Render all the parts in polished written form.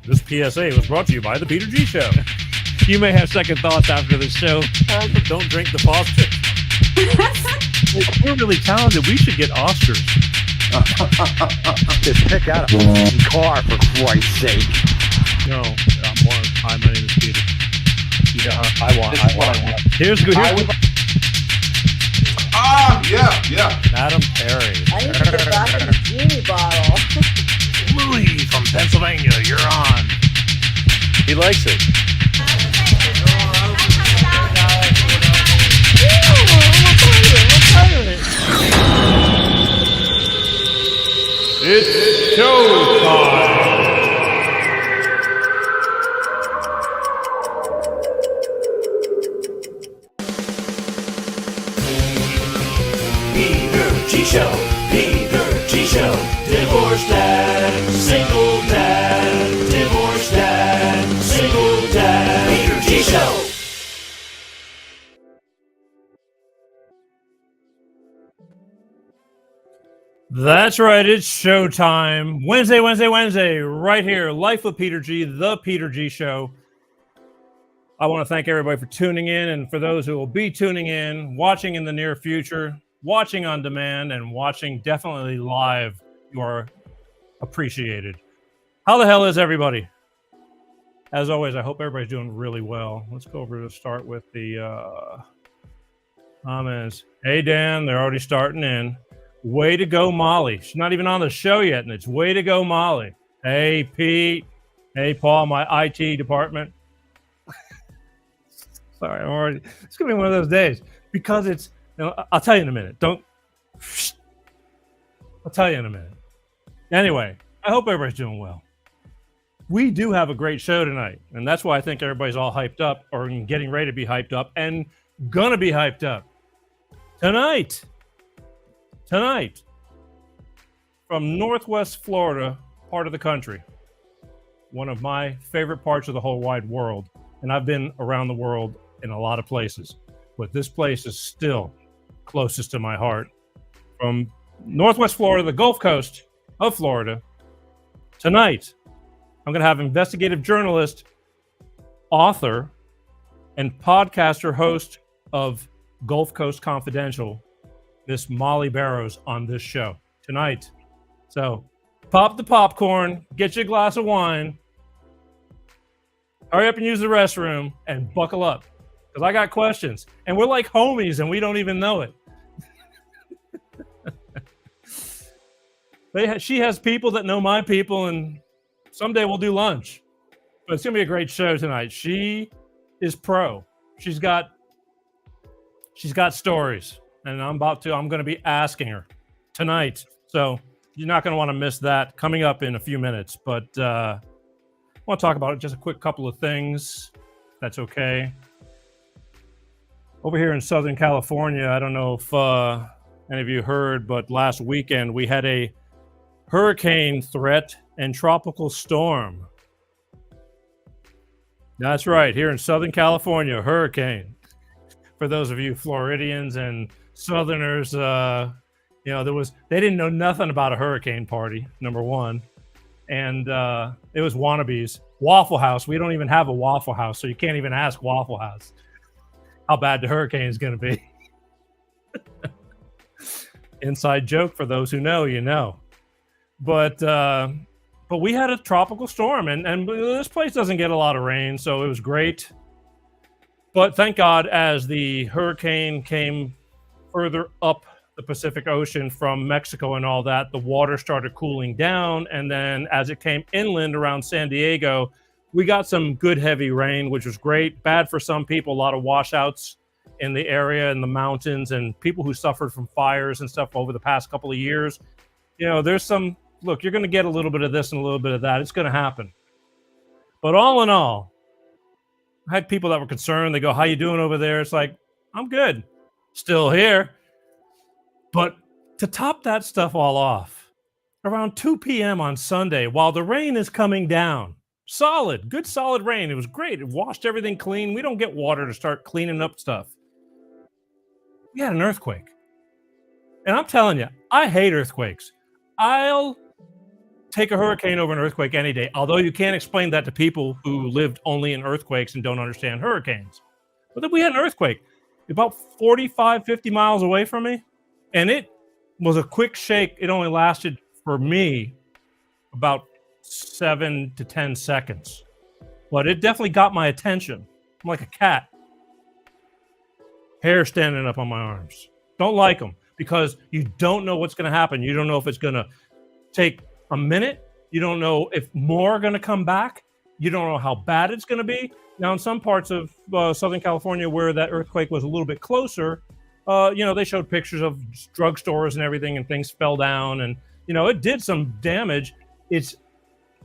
This PSA was brought to you by the Peter G Show. You may have second thoughts after the show. Don't drink the faucet. We're really talented. We should get Oscars. Just pick out a car, for Christ's sake. No, hi, my name is Peter. Yeah, I want. Here's good. Yeah. Madam Perry. I need to get back in the genie bottle. Louis from Pennsylvania, you're on. He likes it. It's showtime. Peter G Show, Peter G Show, divorced dad, single dad, divorced dad, single dad, Peter G Show. That's right, it's showtime. Wednesday, right here. Life with Peter G, the Peter G Show. I want to thank everybody for tuning in, and for those who will be tuning in, watching in the near future, watching on demand, and watching definitely live, you are appreciated. How the hell is everybody? As always, I hope everybody's doing really well. Let's go over to start with the comments. Hey, Dan, they're already starting in. Way to go, Molly. She's not even on the show yet, and it's way to go, Molly. Hey, Pete. Hey, Paul, my IT department. Sorry, it's going to be one of those days because it's, I'll tell you in a minute. I'll tell you in a minute. Anyway, I hope everybody's doing well. We do have a great show tonight, and that's why I think everybody's all hyped up or getting ready to be hyped up and going to be hyped up. Tonight, from Northwest Florida, part of the country, one of my favorite parts of the whole wide world, and I've been around the world in a lot of places, but this place is still closest to my heart. From Northwest Florida, the Gulf Coast of Florida, tonight, I'm going to have investigative journalist, author, and podcaster host of Gulf Coast Confidential, Miss Mollye Barrows, on this show tonight. So pop the popcorn, get you a glass of wine, hurry up and use the restroom, and buckle up because I got questions. And we're like homies and we don't even know it. She has people that know my people, and someday we'll do lunch. But it's going to be a great show tonight. She is pro. She's got stories. And I'm going to be asking her tonight. So you're not going to want to miss that coming up in a few minutes. But I want to talk about just a quick couple of things. If that's okay. Over here in Southern California, I don't know if any of you heard, but last weekend we had a hurricane threat and tropical storm. That's right. Here in Southern California, hurricane. For those of you Floridians and Southerners, they didn't know nothing about a hurricane party, number one. And it was wannabes. Waffle House. We don't even have a Waffle House, so you can't even ask Waffle House how bad the hurricane is going to be. Inside joke for those who know, you know. But we had a tropical storm, and this place doesn't get a lot of rain, so it was great. But thank God, as the hurricane came further up the Pacific Ocean from Mexico and all that, the water started cooling down. And then as it came inland around San Diego, we got some good heavy rain, which was great. Bad for some people, a lot of washouts in the area, in the mountains, and people who suffered from fires and stuff over the past couple of years. There's some, look, you're going to get a little bit of this and a little bit of that. It's going to happen. But all in all, I had people that were concerned. They go, how you doing over there? It's like, I'm good. Still here. But to top that stuff all off, around 2 p.m. on Sunday, while the rain is coming down, good solid rain. It was great. It washed everything clean. We don't get water to start cleaning up stuff. We had an earthquake. And I'm telling you, I hate earthquakes. I'll take a hurricane over an earthquake any day, although you can't explain that to people who lived only in earthquakes and don't understand hurricanes. But then we had an earthquake about 45, 50 miles away from me, and it was a quick shake. It only lasted for me about 7 to 10 seconds, but it definitely got my attention. I'm like a cat. Hair standing up on my arms. Don't like them because you don't know what's going to happen. You don't know if it's going to take a minute. You don't know if more are going to come back. You don't know how bad it's going to be. Now, in some parts of Southern California where that earthquake was a little bit closer, they showed pictures of drugstores and everything, and things fell down, and it did some damage. It's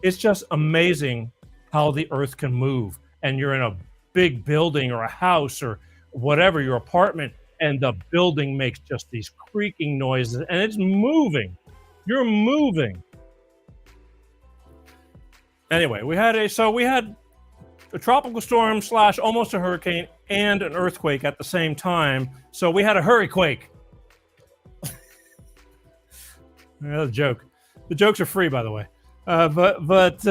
just amazing how the earth can move, and you're in a big building or a house or whatever, your apartment, and the building makes just these creaking noises, and it's moving. You're moving. Anyway, we had a tropical storm / almost a hurricane and an earthquake at the same time. So we had a hurryquake. Another joke. The jokes are free, by the way. But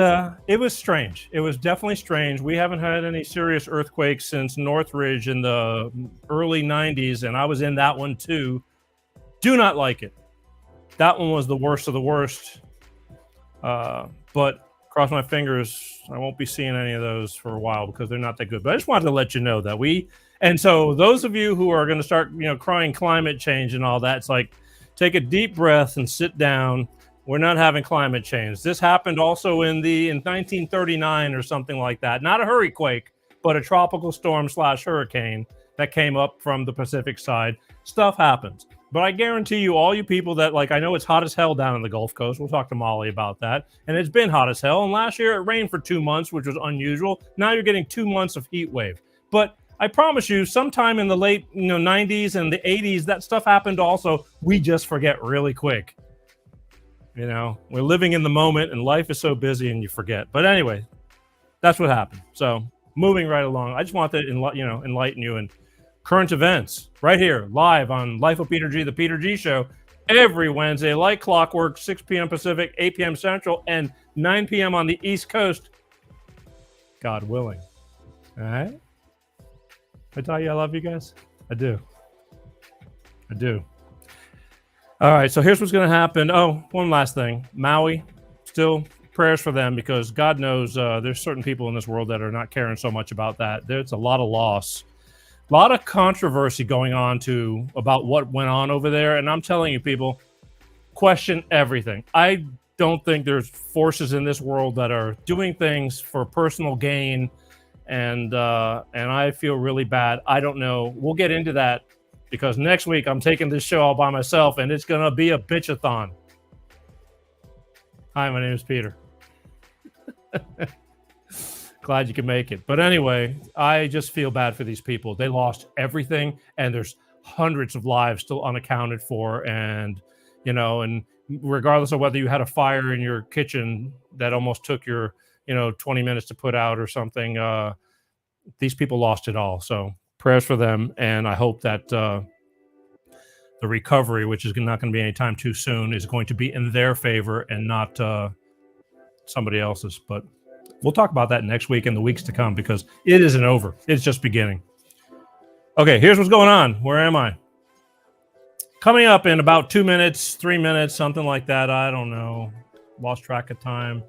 it was strange. It was definitely strange. We haven't had any serious earthquakes since Northridge in the early 90s, and I was in that one too. Do not like it. That one was the worst of the worst. But cross my fingers, I won't be seeing any of those for a while because they're not that good. But I just wanted to let you know that and so those of you who are going to start, crying climate change and all that, it's like, take a deep breath and sit down. We're not having climate change. This happened also in 1939 or something like that. Not a hurryquake, but a tropical storm / hurricane that came up from the Pacific side. Stuff happens. But I guarantee you, all you people that, I know it's hot as hell down in the Gulf Coast. We'll talk to Mollye about that. And it's been hot as hell. And last year it rained for 2 months, which was unusual. Now you're getting 2 months of heat wave. But I promise you, sometime in the late 90s and the 80s, that stuff happened also. We just forget really quick. We're living in the moment and life is so busy and you forget. But anyway, that's what happened. So moving right along, I just want to enlighten you in current events right here, live on Life of Peter G, the Peter G Show, every Wednesday, like clockwork, 6 p.m. Pacific, 8 p.m. Central, and 9 p.m. on the East Coast. God willing. All right? I tell you I love you guys? I do. All right, so here's what's going to happen. Oh, one last thing. Maui, still prayers for them because God knows there's certain people in this world that are not caring so much about that. There's a lot of loss. A lot of controversy going on about what went on over there. And I'm telling you, people, question everything. I don't think there's forces in this world that are doing things for personal gain. And I feel really bad. I don't know. We'll get into that because next week I'm taking this show all by myself and it's going to be a bitch-a-thon. Hi, my name is Peter. Glad you can make it. But anyway, I just feel bad for these people. They lost everything, and there's hundreds of lives still unaccounted for. And, and regardless of whether you had a fire in your kitchen that almost took your, 20 minutes to put out or something, these people lost it all. So prayers for them. And I hope that the recovery, which is not going to be anytime too soon, is going to be in their favor and not somebody else's. But we'll talk about that next week and the weeks to come because it isn't over. It's just beginning. Okay, here's what's going on. Where am I? Coming up in about 2 minutes, 3 minutes, something like that. I don't know. Lost track of time.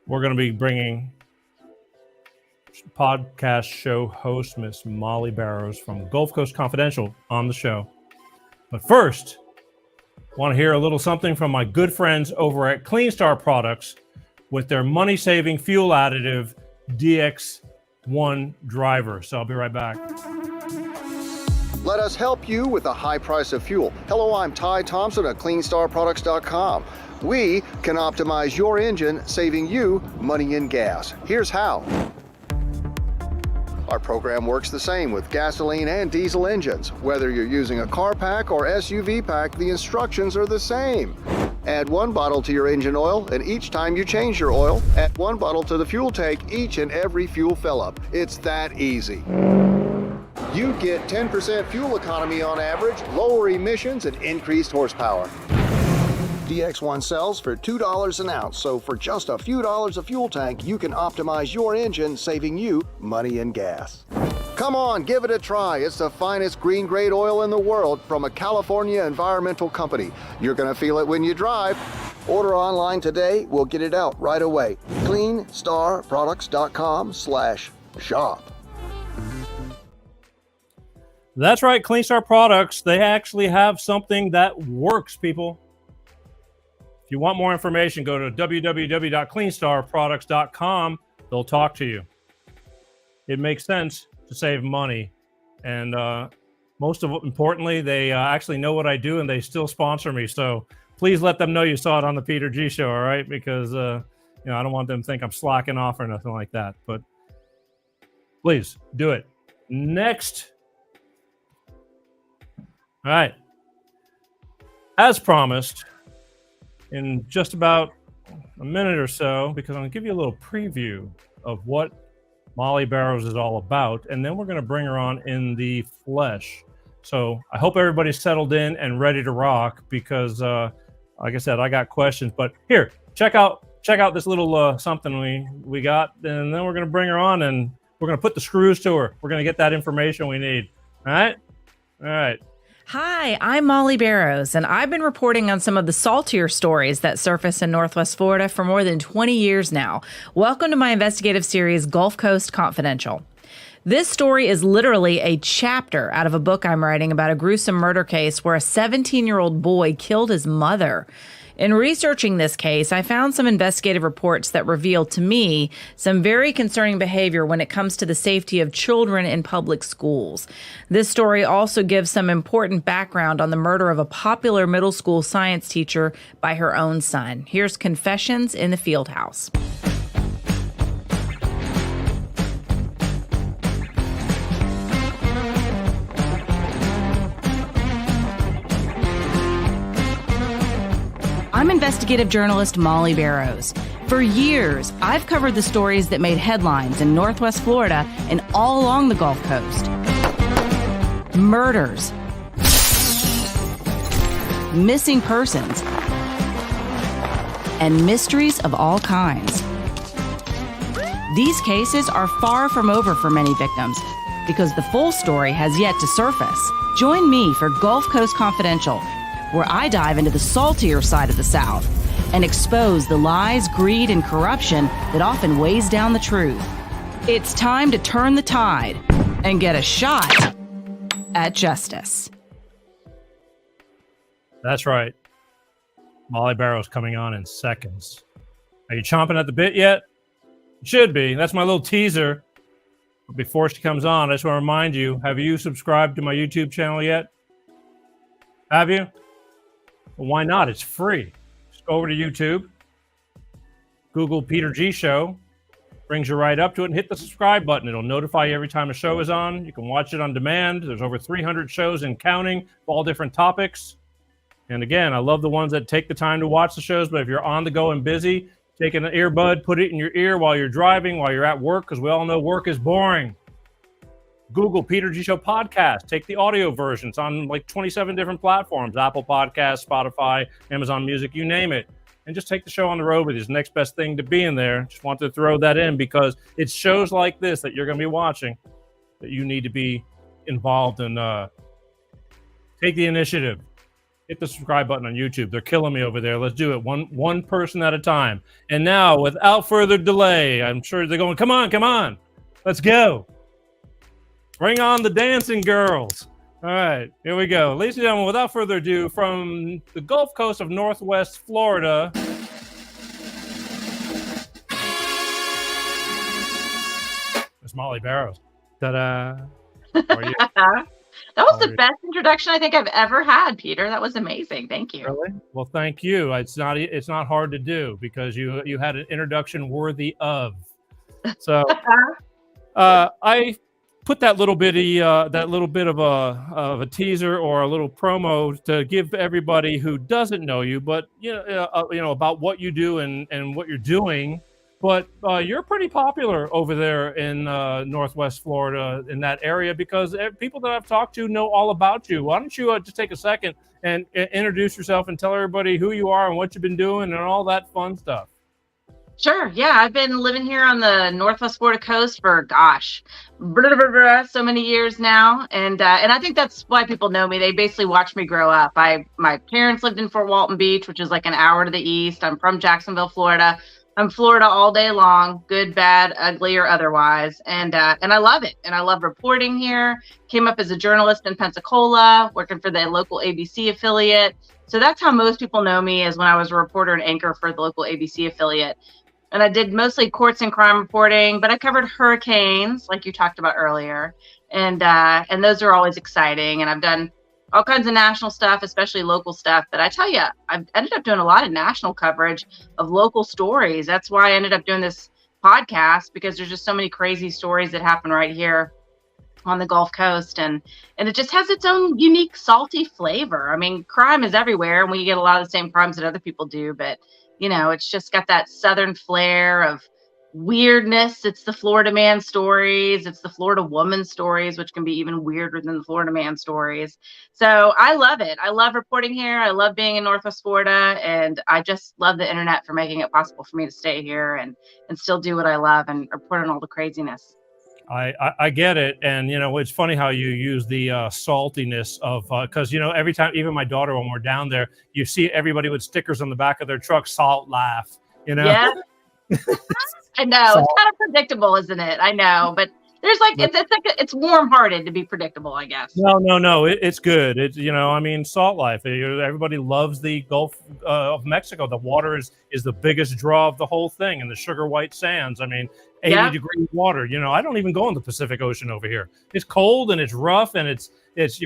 We're going to be bringing podcast show host Miss Mollye Barrows from Gulf Coast Confidential on the show. But first, want to hear a little something from my good friends over at Clean Star Products with their money-saving fuel additive DX1 driver. So I'll be right back. Let us help you with the high price of fuel. Hello, I'm Ty Thompson at CleanStarProducts.com. We can optimize your engine, saving you money in gas. Here's how. Our program works the same with gasoline and diesel engines. Whether you're using a car pack or SUV pack, the instructions are the same. Add 1 bottle to your engine oil, and each time you change your oil, add 1 bottle to the fuel tank each and every fuel fill-up. It's that easy. You get 10% fuel economy on average, lower emissions, and increased horsepower. DX1 sells for $2 an ounce, so for just a few dollars a fuel tank, you can optimize your engine, saving you money and gas. Come on, give it a try. It's the finest green grade oil in the world from a California environmental company. You're gonna feel it when you drive. Order online today. We'll get it out right away. CleanStarProducts.com/shop. That's right, Clean Star Products. They actually have something that works, people. If you want more information, go to www.cleanstarproducts.com. They'll talk to you. It makes sense to save money. And importantly, they actually know what I do and they still sponsor me. So please let them know you saw it on the Peter G Show, all right? Because I don't want them to think I'm slacking off or nothing like that. But please do it. Next. All right. As promised, in just about a minute or so, because I'm going to give you a little preview of what Mollye Barrows is all about, and then we're going to bring her on in the flesh. So I hope everybody's settled in and ready to rock because, like I said, I got questions. But here, check out this little something we got, and then we're going to bring her on, and we're going to put the screws to her. We're going to get that information we need. All right? All right. Hi, I'm Mollye Barrows, and I've been reporting on some of the saltier stories that surface in Northwest Florida for more than 20 years now. Welcome to my investigative series, Gulf Coast Confidential. This story is literally a chapter out of a book I'm writing about a gruesome murder case where a 17-year-old boy killed his mother. In researching this case, I found some investigative reports that reveal to me some very concerning behavior when it comes to the safety of children in public schools. This story also gives some important background on the murder of a popular middle school science teacher by her own son. Here's Confessions in the Field House. I'm investigative journalist Mollye Barrows. For years, I've covered the stories that made headlines in Northwest Florida and all along the Gulf Coast. Murders, missing persons, and mysteries of all kinds. These cases are far from over for many victims because the full story has yet to surface. Join me for Gulf Coast Confidential, where I dive into the saltier side of the South and expose the lies, greed, and corruption that often weighs down the truth. It's time to turn the tide and get a shot at justice. That's right. Mollye Barrows coming on in seconds. Are you chomping at the bit yet? Should be. That's my little teaser. But before she comes on, I just want to remind you, have you subscribed to my YouTube channel yet? Have you? Well, why not? It's free. Just go over to YouTube, Google Peter G Show, brings you right up to it, and hit the subscribe button. It'll notify you every time a show is on. You can watch it on demand. There's over 300 shows and counting, all different topics. And again, I love the ones that take the time to watch the shows, but if you're on the go and busy, take an earbud, put it in your ear while you're driving, while you're at work, because we all know work is boring. Google Peter G Show podcast. Take the audio versions on like 27 different platforms, Apple Podcasts, Spotify, Amazon Music, you name it. And just take the show on the road with you. It's the next best thing to being there. Just wanted to throw that in because it's shows like this that you're going to be watching that you need to be involved in. Take the initiative. Hit the subscribe button on YouTube. They're killing me over there. Let's do it one person at a time. And now, without further delay, I'm sure they're going, come on. Let's go. Bring on the dancing girls. All right, here we go. Ladies and gentlemen, without further ado, from the Gulf Coast of Northwest Florida, Miss Mollye Barrows. Ta-da. How are you? That was the best introduction I think I've ever had, Peter. That was amazing. Thank you. Really? Well, thank you. It's not hard to do because you had an introduction worthy of. So I put that little bit of a teaser or a little promo to give everybody who doesn't know you, but about what you do and what you're doing, But you're pretty popular over there in Northwest Florida in that area because people that I've talked to know all about you. Why don't you just take a second and introduce yourself and tell everybody who you are and what you've been doing and all that fun stuff? Sure. Yeah, I've been living here on the Northwest Florida coast for so many years now, and I think that's why people know me. They basically watched me grow up. My parents lived in Fort Walton Beach, which is like an hour to the east. I'm from Jacksonville, Florida. I'm Florida all day long, good, bad, ugly, or otherwise, and I love it. And I love reporting here. Came up as a journalist in Pensacola, working for the local ABC affiliate. So that's how most people know me, is when I was a reporter and anchor for the local ABC affiliate. And I did mostly courts and crime reporting, but I covered hurricanes, like you talked about earlier, and those are always exciting. And I've done all kinds of national stuff, especially local stuff. But I tell you, I've ended up doing a lot of national coverage of local stories. That's why I ended up doing this podcast, because there's just so many crazy stories that happen right here on the Gulf Coast, and it just has its own unique salty flavor. I mean, crime is everywhere, and we get a lot of the same crimes that other people do, but it's just got that southern flair of weirdness. It's the Florida man stories. It's the Florida woman stories, which can be even weirder than the Florida man stories. So I love it. I love reporting here. I love being in Northwest Florida, and I just love the internet for making it possible for me to stay here and still do what I love and report on all the craziness. I get it. And, it's funny how you use the saltiness of, because, every time, even my daughter, when we're down there, you see everybody with stickers on the back of their truck, salt laugh, Yeah. I know. It's kind of predictable, isn't it? I know. But there's it's warm-hearted to be predictable, I guess. No. It's good. It's, salt life. Everybody loves the Gulf of Mexico. The water is the biggest draw of the whole thing, and the sugar white sands. 80-degree water. I don't even go in the Pacific Ocean over here. It's cold and it's rough and it's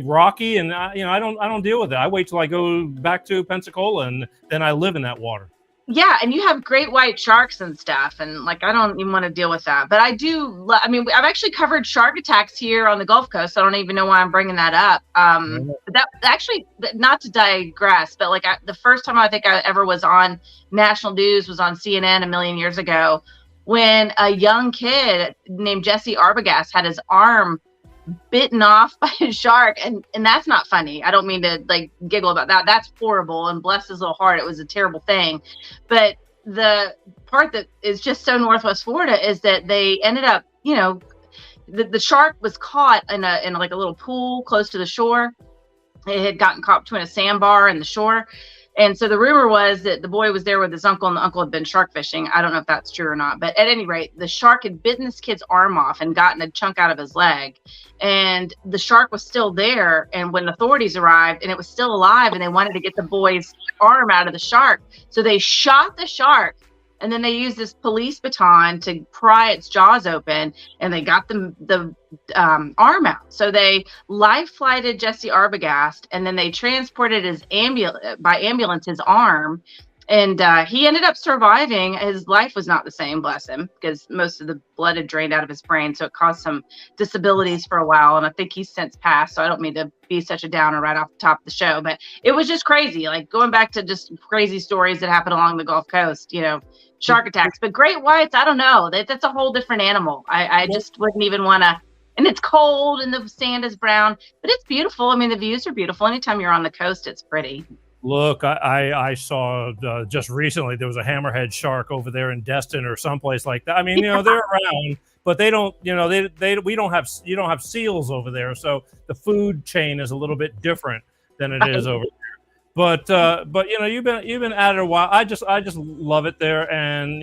rocky, and I don't deal with it. I wait till I go back to Pensacola, and then I live in that water. Yeah, and you have great white sharks and stuff, and I don't even want to deal with that. But I do. I've actually covered shark attacks here on the Gulf Coast. I don't even know why I'm bringing that up. But that actually, not to digress, but the first time I think I ever was on national news was on CNN a million years ago, when a young kid named Jesse Arbogast had his arm bitten off by a shark, and that's not funny. I don't mean to giggle about that. That's horrible, and bless his little heart, it was a terrible thing. But the part that is just so Northwest Florida is that they ended up, the shark was caught in a little pool close to the shore. It had gotten caught between a sandbar and the shore. And so the rumor was that the boy was there with his uncle, and the uncle had been shark fishing. I don't know if that's true or not, but at any rate, the shark had bitten this kid's arm off and gotten a chunk out of his leg. And the shark was still there. And when authorities arrived, and it was still alive, and they wanted to get the boy's arm out of the shark, so they shot the shark. And then they used this police baton to pry its jaws open, and they got the arm out. So they life flighted Jesse Arbogast, and then they transported by ambulance his arm. And he ended up surviving. His life was not the same, bless him, because most of the blood had drained out of his brain. So it caused some disabilities for a while. And I think he's since passed. So I don't mean to be such a downer right off the top of the show. But it was just crazy, going back to just crazy stories that happen along the Gulf Coast, shark attacks. But great whites, I don't know. That's a whole different animal. I just wouldn't even want to. And it's cold and the sand is brown, but it's beautiful. The views are beautiful. Anytime you're on the coast, it's pretty. Look, I saw just recently there was a hammerhead shark over there in Destin or someplace like that. They're around, but they don't. We don't have seals over there, so the food chain is a little bit different than it is over there. But you've been at it a while. I just love it there, and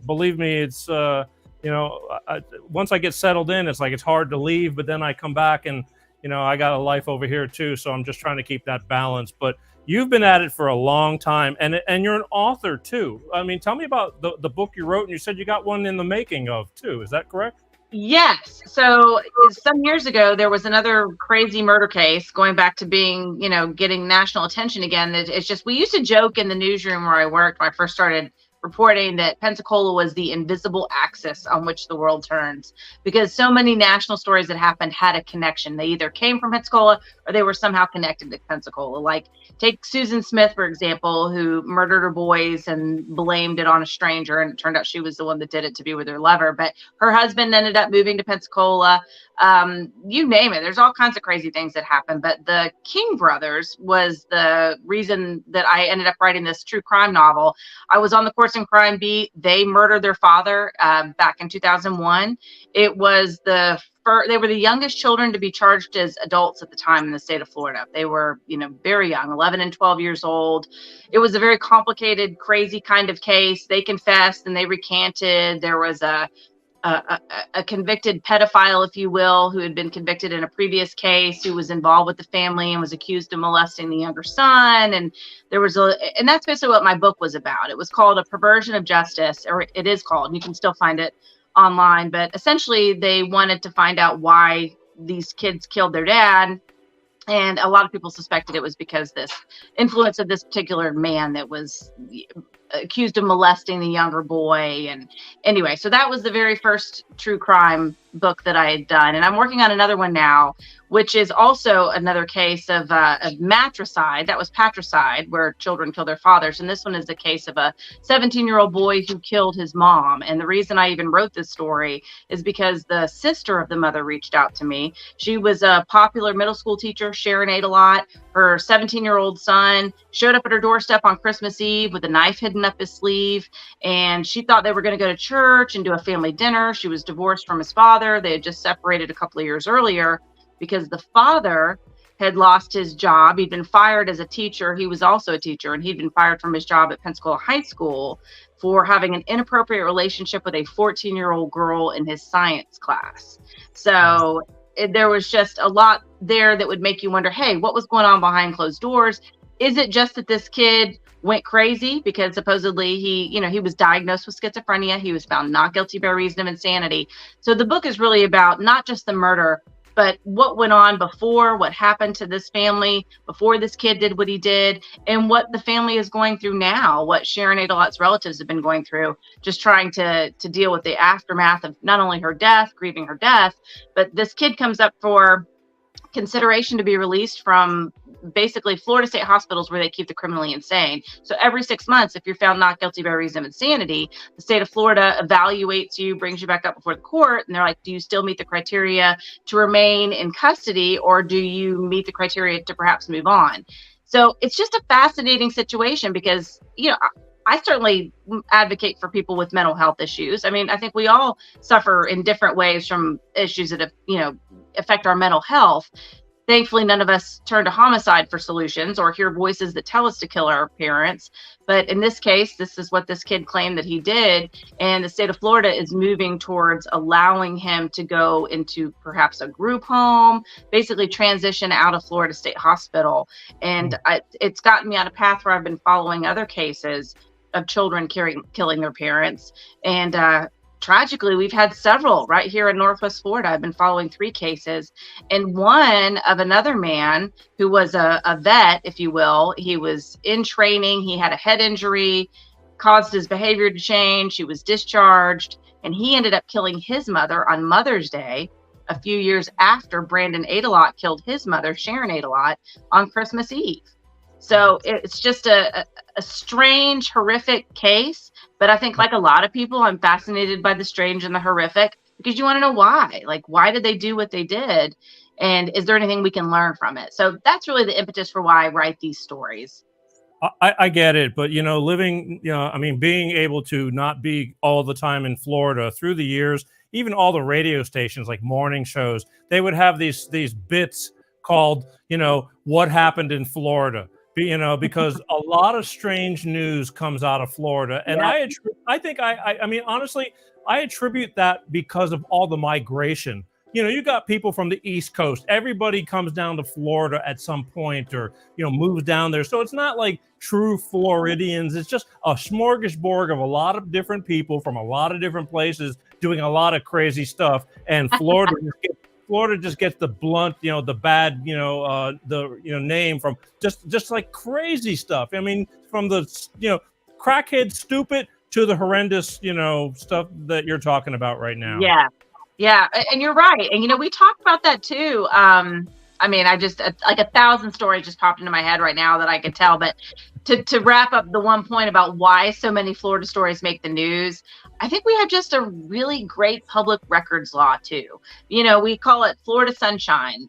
believe me, it's once I get settled in, it's hard to leave. But then I come back, and I got a life over here too, so I'm just trying to keep that balance. But you've been at it for a long time, and you're an author too. Tell me about the book you wrote, and you said you got one in the making of too. Is that correct? Yes. So some years ago, there was another crazy murder case, going back to being, getting national attention again. It's just, we used to joke in the newsroom where I worked when I first started reporting that Pensacola was the invisible axis on which the world turns, because so many national stories that happened had a connection. They either came from Pensacola or they were somehow connected to Pensacola. Like, take Susan Smith, for example, who murdered her boys and blamed it on a stranger, and it turned out she was the one that did it to be with her lover. But her husband ended up moving to Pensacola. You name it. There's all kinds of crazy things that happened. But the King brothers was the reason that I ended up writing this true crime novel. I was on the Courts and Crime beat. They murdered their father back in 2001. It was they were the youngest children to be charged as adults at the time in the state of Florida. They were, very young, 11 and 12 years old. It was a very complicated, crazy kind of case. They confessed and they recanted. There was a convicted pedophile, if you will, who had been convicted in a previous case, who was involved with the family and was accused of molesting the younger son. And and that's basically what my book was about. It was called A Perversion of Justice, or it is called, and you can still find it online. But essentially, they wanted to find out why these kids killed their dad. And a lot of people suspected it was because this influence of this particular man that was accused of molesting the younger boy. And anyway, so that was the very first true crime book that I had done. And I'm working on another one now, which is also another case of matricide. That was patricide, where children kill their fathers. And this one is the case of a 17-year-old boy who killed his mom. And the reason I even wrote this story is because the sister of the mother reached out to me. She was a popular middle school teacher, Sharon ate a lot. Her 17-year-old son showed up at her doorstep on Christmas Eve with a knife hidden up his sleeve. And she thought they were going to go to church and do a family dinner. She was divorced from his father. They had just separated a couple of years earlier because the father had lost his job. He'd been fired as a teacher. He was also a teacher, and he'd been fired from his job at Pensacola High School for having an inappropriate relationship with a 14-year-old girl in his science class. So there was just a lot there that would make you wonder, hey, what was going on behind closed doors? Is it just that this kid went crazy because supposedly he was diagnosed with schizophrenia? He was found not guilty by reason of insanity. So the book is really about not just the murder, but what went on before, what happened to this family before this kid did what he did, and what the family is going through now, what Sharon Adelot's relatives have been going through, just trying to deal with the aftermath of not only her death, grieving her death, but this kid comes up for consideration to be released from basically Florida state hospitals where they keep the criminally insane. So every 6 months, if you're found not guilty by reason of insanity, the state of Florida evaluates you, brings you back up before the court, and they're like, do you still meet the criteria to remain in custody, or do you meet the criteria to perhaps move on? So it's just a fascinating situation because, I certainly advocate for people with mental health issues. I mean, I think we all suffer in different ways from issues that have, affect our mental health. Thankfully, none of us turn to homicide for solutions or hear voices that tell us to kill our parents. But in this case, this is what this kid claimed that he did. And the state of Florida is moving towards allowing him to go into perhaps a group home, basically transition out of Florida State Hospital. And it's gotten me on a path where I've been following other cases of children killing their parents. And tragically, we've had several right here in Northwest Florida. I've been following 3 cases, and one of another man who was a vet, if you will. He was in training. He had a head injury, caused his behavior to change. He was discharged, and he ended up killing his mother on Mother's Day a few years after Brandon Adelot killed his mother, Sharon Adelot, on Christmas Eve. So it's just a strange, horrific case. But I think, like a lot of people, I'm fascinated by the strange and the horrific because you want to know why. Like, why did they do what they did? And is there anything we can learn from it? So that's really the impetus for why I write these stories. I get it. But, being able to not be all the time in Florida through the years, even all the radio stations, like morning shows, they would have these bits called, what happened in Florida. Because a lot of strange news comes out of Florida. And yeah. Honestly, I attribute that because of all the migration. You got people from the East Coast. Everybody comes down to Florida at some point or, moves down there. So it's not like true Floridians. It's just a smorgasbord of a lot of different people from a lot of different places doing a lot of crazy stuff. And Florida just gets the blunt, the bad, name from just like crazy stuff. I mean, from the, crackhead stupid to the horrendous, stuff that you're talking about right now. Yeah, and you're right. And we talked about that too. I mean, I just like 1,000 stories just popped into my head right now that I could tell. But to wrap up the one point about why so many Florida stories make the news, I think we have just a really great public records law too. We call it Florida sunshine,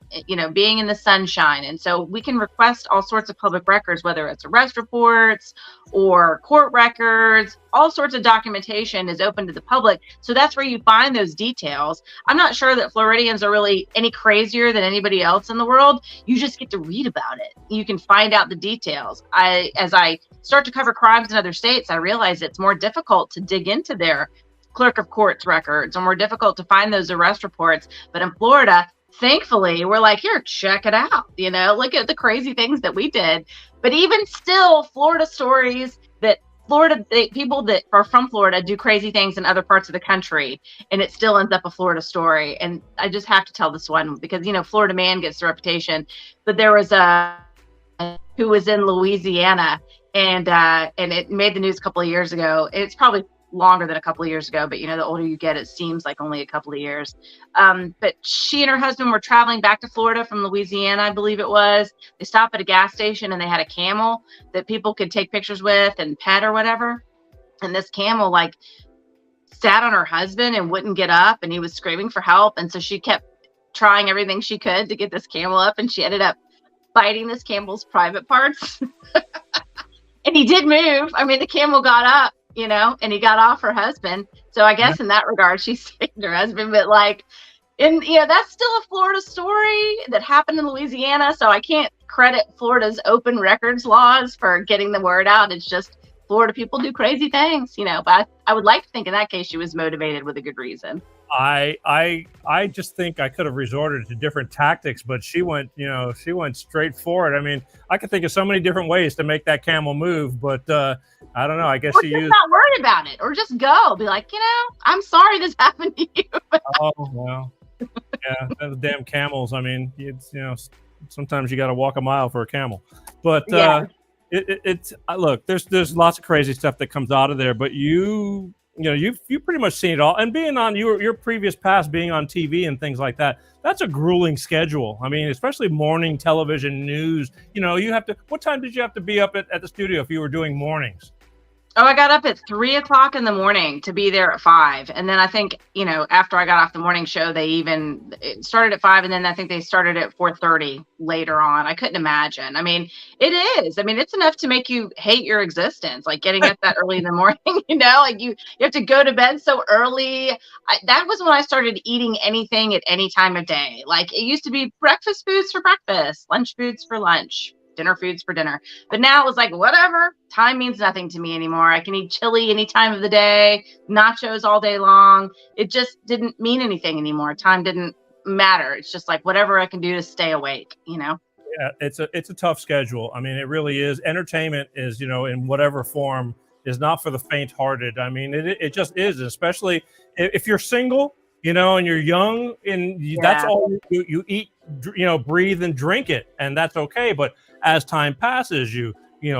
being in the sunshine. And so we can request all sorts of public records, whether it's arrest reports or court records, all sorts of documentation is open to the public. So that's where you find those details. I'm not sure that Floridians are really any crazier than anybody else in the world. You just get to read about it. You can find out the details. As I start to cover crimes in other states, I realize it's more difficult to dig into their clerk of court's records, or more difficult to find those arrest reports. But in Florida, thankfully, we're like, here, check it out. Look at the crazy things that we did. But even still, Florida stories that people that are from Florida do crazy things in other parts of the country, and it still ends up a Florida story. And I just have to tell this one because, Florida man gets the reputation, but there was who was in Louisiana, and it made the news a couple of years ago. It's probably longer than a couple of years ago, but the older you get, it seems like only a couple of years. But she and her husband were traveling back to Florida from Louisiana, I believe it was. They stopped at a gas station and they had a camel that people could take pictures with and pet or whatever. And this camel sat on her husband and wouldn't get up, and he was screaming for help. And so she kept trying everything she could to get this camel up, and she ended up biting this camel's private parts. And he did move. I mean, the camel got up, and he got off her husband. So I guess in that regard, she saved her husband. But that's still a Florida story that happened in Louisiana. So I can't credit Florida's open records laws for getting the word out. It's just Florida people do crazy things, but I would like to think in that case she was motivated with a good reason. I just think I could have resorted to different tactics, but she went straight for it. I mean, I could think of so many different ways to make that camel move, but I don't know. I guess she used. Not worried about it, or just go. Be like, I'm sorry this happened to you. Oh well, yeah, those damn camels. I mean, it's sometimes you got to walk a mile for a camel, but yeah. It's look. There's lots of crazy stuff that comes out of there, but you've pretty much seen it all. And being on your previous past, being on TV and things like that, that's a grueling schedule. I mean, especially morning television news. You have to. What time did you have to be up at the studio if you were doing mornings? Oh, I got up at 3:00 in the morning to be there at 5. And then I think, after I got off the morning show, it started at 5. And then I think they started at 4:30 later on. I couldn't imagine. I mean, it is. I mean, it's enough to make you hate your existence, like getting up that early in the morning, you have to go to bed so early. That was when I started eating anything at any time of day. Like it used to be breakfast foods for breakfast, lunch foods for lunch, dinner foods for dinner. But now it was like, whatever, time means nothing to me anymore. I can eat chili any time of the day, nachos all day long. It just didn't mean anything anymore. Time didn't matter. It's just like whatever I can do to stay awake, Yeah, it's a tough schedule. I mean, it really is. Entertainment is, in whatever form, is not for the faint-hearted. I mean, it just is, especially if you're single, and you're young, and that's all you eat, breathe and drink it, and that's okay. But as time passes, you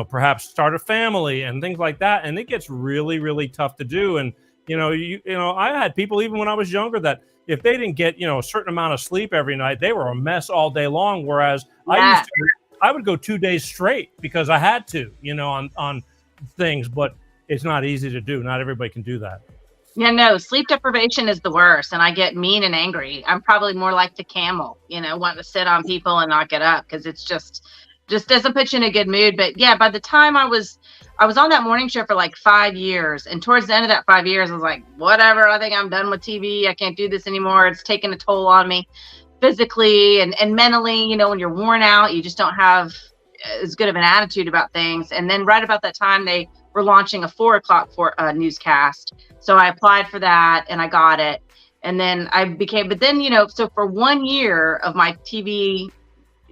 perhaps start a family and things like that, and it gets really, really tough to do. And I had people even when I was younger that if they didn't get a certain amount of sleep every night, they were a mess all day long. Whereas I would go 2 days straight because I had to, on things. But it's not easy to do. Not everybody can do that. Yeah, no, sleep deprivation is the worst, and I get mean and angry. I'm probably more like the camel, wanting to sit on people and not get up because it's just doesn't put you in a good mood. But yeah, by the time I was on that morning show for like 5 years, and towards the end of that 5 years, I was like, whatever, I think I'm done with TV. I can't do this anymore. It's taking a toll on me physically and mentally. When you're worn out, you just don't have as good of an attitude about things. And then right about that time, they were launching a 4:00 newscast. So I applied for that and I got it. And then so for 1 year of my TV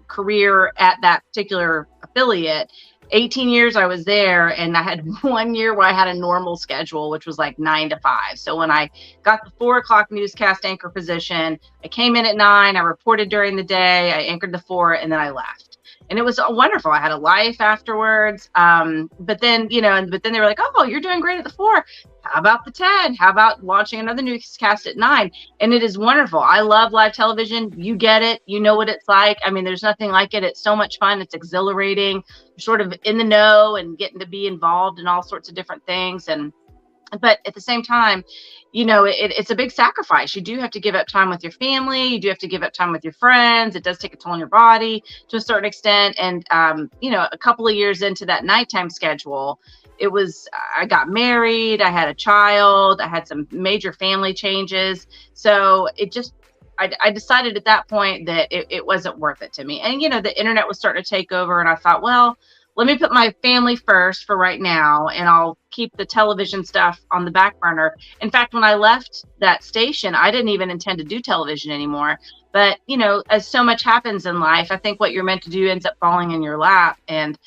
career at that particular affiliate, 18 years I was there, and I had 1 year where I had a normal schedule, which was like 9 to 5. So when I got the 4:00 newscast anchor position, I came in at 9, I reported during the day, I anchored the 4, and then I left. and it was wonderful. I had a life afterwards. But then, but then they were like, oh, you're doing great at the 4. How about the 10? How about launching another newscast at 9? And it is wonderful. I love live television. You get it. You know what it's like. I mean, there's nothing like it. It's so much fun. It's exhilarating. You're sort of in the know and getting to be involved in all sorts of different things. But at the same time, it's a big sacrifice. You do have to give up time with your family. You do have to give up time with your friends. It does take a toll on your body to a certain extent. And, a couple of years into that nighttime schedule, I got married, I had a child, I had some major family changes. So I decided at that point that it wasn't worth it to me. And, the internet was starting to take over, and I thought, well, let me put my family first for right now, and I'll keep the television stuff on the back burner. In fact, when I left that station, I didn't even intend to do television anymore. But, as so much happens in life, I think what you're meant to do ends up falling in your lap. And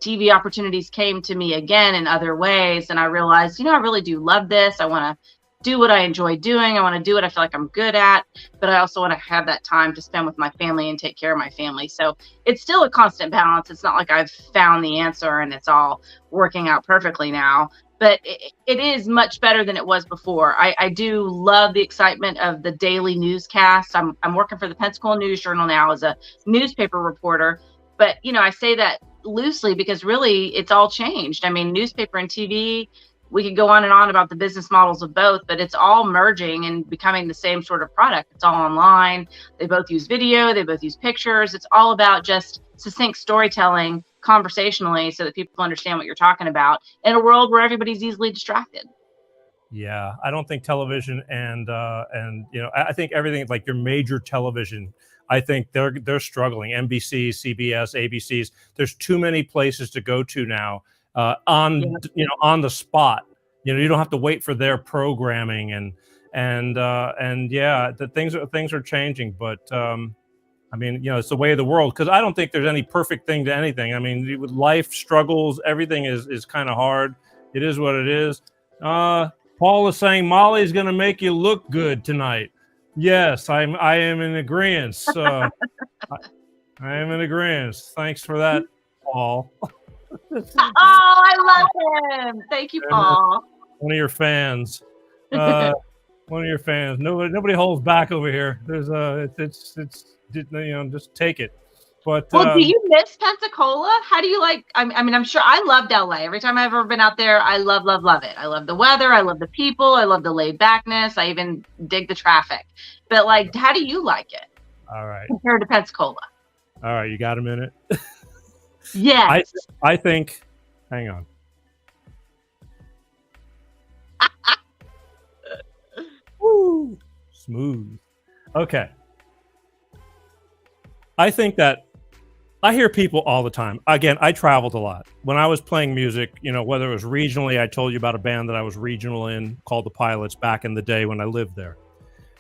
TV opportunities came to me again in other ways. And I realized, I really do love this. I want to do what I enjoy doing. I want to do what I feel like I'm good at, but I also want to have that time to spend with my family and take care of my family. So it's still a constant balance. It's not like I've found the answer and it's all working out perfectly now, but it is much better than it was before. I do love the excitement of the daily newscast. I'm working for the Pensacola News Journal now as a newspaper reporter, but I say that loosely because really it's all changed. I mean, newspaper and TV, we could go on and on about the business models of both, but it's all merging and becoming the same sort of product. It's all online. They both use video. They both use pictures. It's all about just succinct storytelling conversationally so that people understand what you're talking about in a world where everybody's easily distracted. Yeah, I don't think television and I think everything like your major television, I think they're struggling. NBC, CBS, ABCs. There's too many places to go to now. On the spot, you don't have to wait for their programming and the things are changing, but it's the way of the world, because I don't think there's any perfect thing to anything. I mean, with life struggles, everything is kind of hard. It is what it is. Paul is saying Molly's going to make you look good tonight. Yes, I am in agreement. I am in agreement. Thanks for that, Paul. Oh, I love him. Thank you, Paul. One of your fans. One of your fans. Nobody holds back over here. There's it's just take it. But well, do you miss Pensacola? How do you like? I mean, I'm sure I loved LA. Every time I've ever been out there, I love it. I love the weather. I love the people. I love the laid backness. I even dig the traffic. But like, how do you like it? All right. Compared to Pensacola. All right, you got a minute? Yes. I think, hang on. Woo, smooth. Okay. I think that I hear people all the time. Again, I traveled a lot. When I was playing music, whether it was regionally, I told you about a band that I was regional in called the Pilots back in the day when I lived there.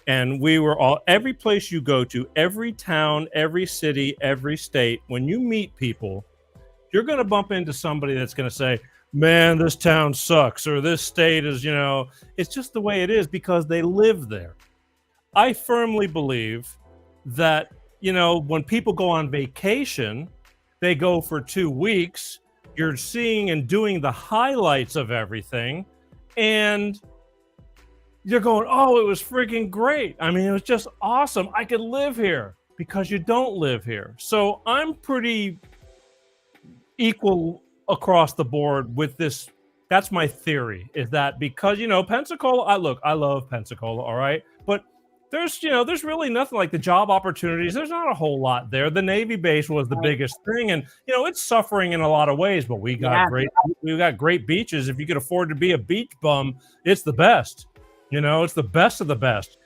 And we were every place you go to, every town, every city, every state, when you meet people, you're going to bump into somebody that's going to say, man, this town sucks, or this state is, it's just the way it is because they live there. I firmly believe that, when people go on vacation, they go for 2 weeks, you're seeing and doing the highlights of everything, and you're going, oh, it was freaking great. I mean, it was just awesome. I could live here, because you don't live here. So I'm pretty equal across the board with this. That's my theory, is that because, Pensacola, I love Pensacola, all right? But there's really nothing like the job opportunities. There's not a whole lot there. The Navy base was the biggest thing, and it's suffering in a lot of ways, but we got great beaches. If you could afford to be a beach bum, it's the best. It's the best of the best.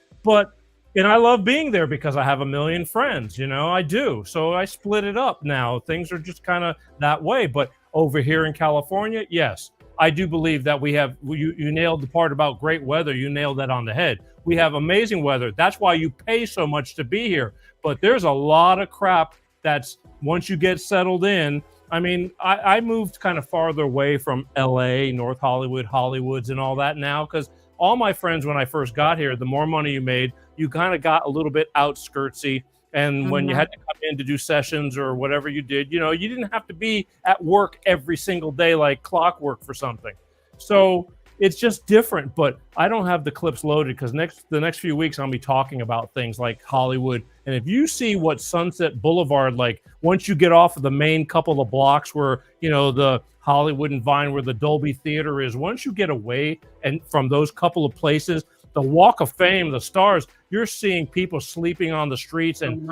And I love being there because I have a million friends, I do. So I split it up now. Things are just kind of that way. But over here in California, yes, I do believe that we have, you nailed the part about great weather. You nailed that on the head. We have amazing weather. That's why you pay so much to be here. But there's a lot of crap that's, once you get settled in, I mean, I moved kind of farther away from LA, North Hollywood, Hollywoods and all that now, because all my friends, when I first got here, the more money you made, you kind of got a little bit outskirtsy. And when you had to come in to do sessions or whatever you did, you didn't have to be at work every single day like clockwork for something. So it's just different. But I don't have the clips loaded because the next few weeks I'll be talking about things like Hollywood. And if you see what Sunset Boulevard, like once you get off of the main couple of blocks where, the Hollywood and Vine, where the Dolby Theater is, once you get away and from those couple of places, the Walk of Fame, the stars, you're seeing people sleeping on the streets, and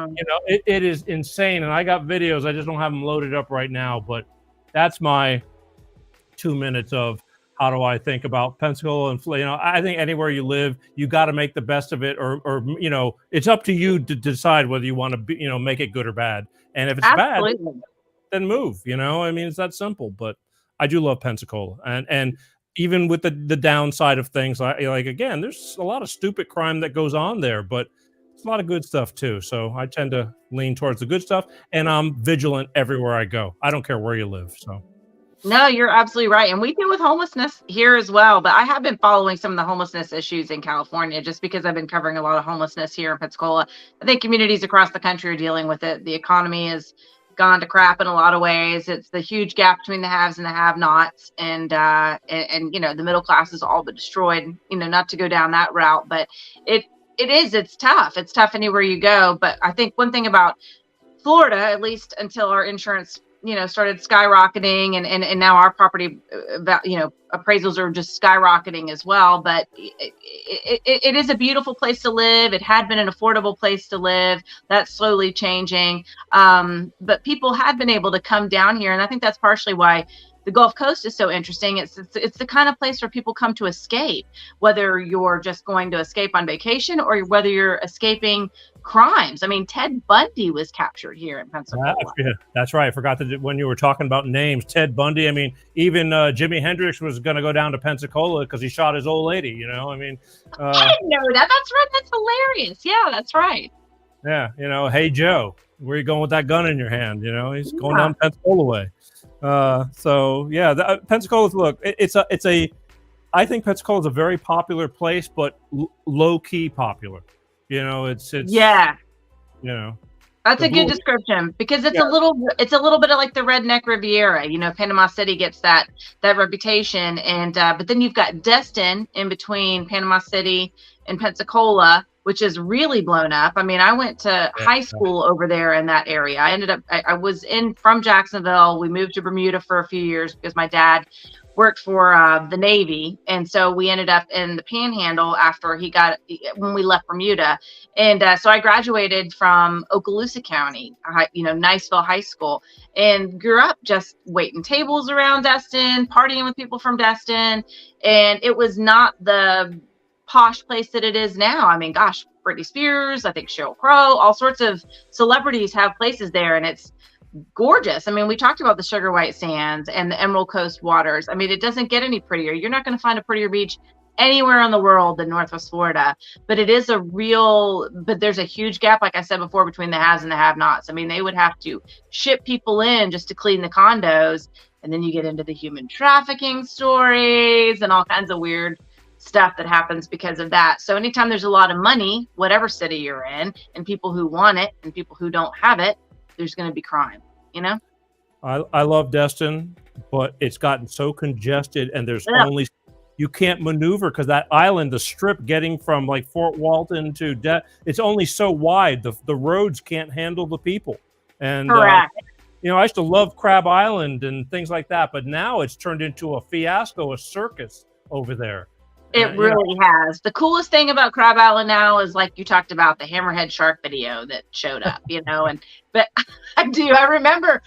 it is insane. And I got videos, I just don't have them loaded up right now, but that's my 2 minutes of how do I think about Pensacola. And I think anywhere you live, you got to make the best of it, or it's up to you to decide whether you want to be, make it good or bad. And if it's bad, then move. It's that simple. But I do love Pensacola, and even with the downside of things, like again, there's a lot of stupid crime that goes on there, but it's a lot of good stuff too. So I tend to lean towards the good stuff, and I'm vigilant everywhere I go. I don't care where you live. So. No, you're absolutely right. And we deal with homelessness here as well. But I have been following some of the homelessness issues in California just because I've been covering a lot of homelessness here in Pensacola. I think communities across the country are dealing with it. The economy has gone to crap in a lot of ways. It's the huge gap between the haves and the have-nots, and the middle class is all but destroyed. Not to go down that route, but it's tough. It's tough anywhere you go. But I think one thing about Florida, at least until our insurance started skyrocketing, and now our property appraisals are just skyrocketing as well. But it is a beautiful place to live. It had been an affordable place to live. That's slowly changing. But people have been able to come down here, and I think that's partially why the Gulf Coast is so interesting. It's the kind of place where people come to escape, whether you're just going to escape on vacation or whether you're escaping crimes. I mean, Ted Bundy was captured here in Pensacola. That's right. I forgot that when you were talking about names, Ted Bundy. I mean, even Jimi Hendrix was going to go down to Pensacola because he shot his old lady. I didn't know that. That's right. That's hilarious. Yeah, that's right. Yeah, hey Joe, where are you going with that gun in your hand? He's going down Pensacola way. Pensacola's, look, I think Pensacola is a very popular place, but low key popular. It's that's a good description, because it's a little bit of like the redneck Riviera. Panama City gets that reputation, and but then you've got Destin in between Panama City and Pensacola, which is really blown up. I mean, I went to high school over there in that area. I was from Jacksonville. We moved to Bermuda for a few years because my dad worked for the Navy. And so we ended up in the Panhandle when we left Bermuda. And so I graduated from Okaloosa County, Niceville High School, and grew up just waiting tables around Destin, partying with people from Destin. And it was not the posh place that it is now. I mean, gosh, Britney Spears, I think Sheryl Crow, all sorts of celebrities have places there, and it's gorgeous. I mean, we talked about the Sugar White Sands and the Emerald Coast waters. I mean, it doesn't get any prettier. You're not going to find a prettier beach anywhere in the world than Northwest Florida, but there's a huge gap, like I said before, between the haves and the have-nots. I mean, they would have to ship people in just to clean the condos, and then you get into the human trafficking stories and all kinds of weird stuff that happens because of that. So anytime there's a lot of money, whatever city you're in, and people who want it and people who don't have it, there's going to be crime. I love Destin, but it's gotten so congested, and there's you can't maneuver because that island, the strip getting from like Fort Walton to it's only so wide. The roads can't handle the people. And correct. I used to love Crab Island and things like that, but now it's turned into a fiasco, a circus over there. It really has. The coolest thing about Crab Island now is, like you talked about, the hammerhead shark video that showed up, but I remember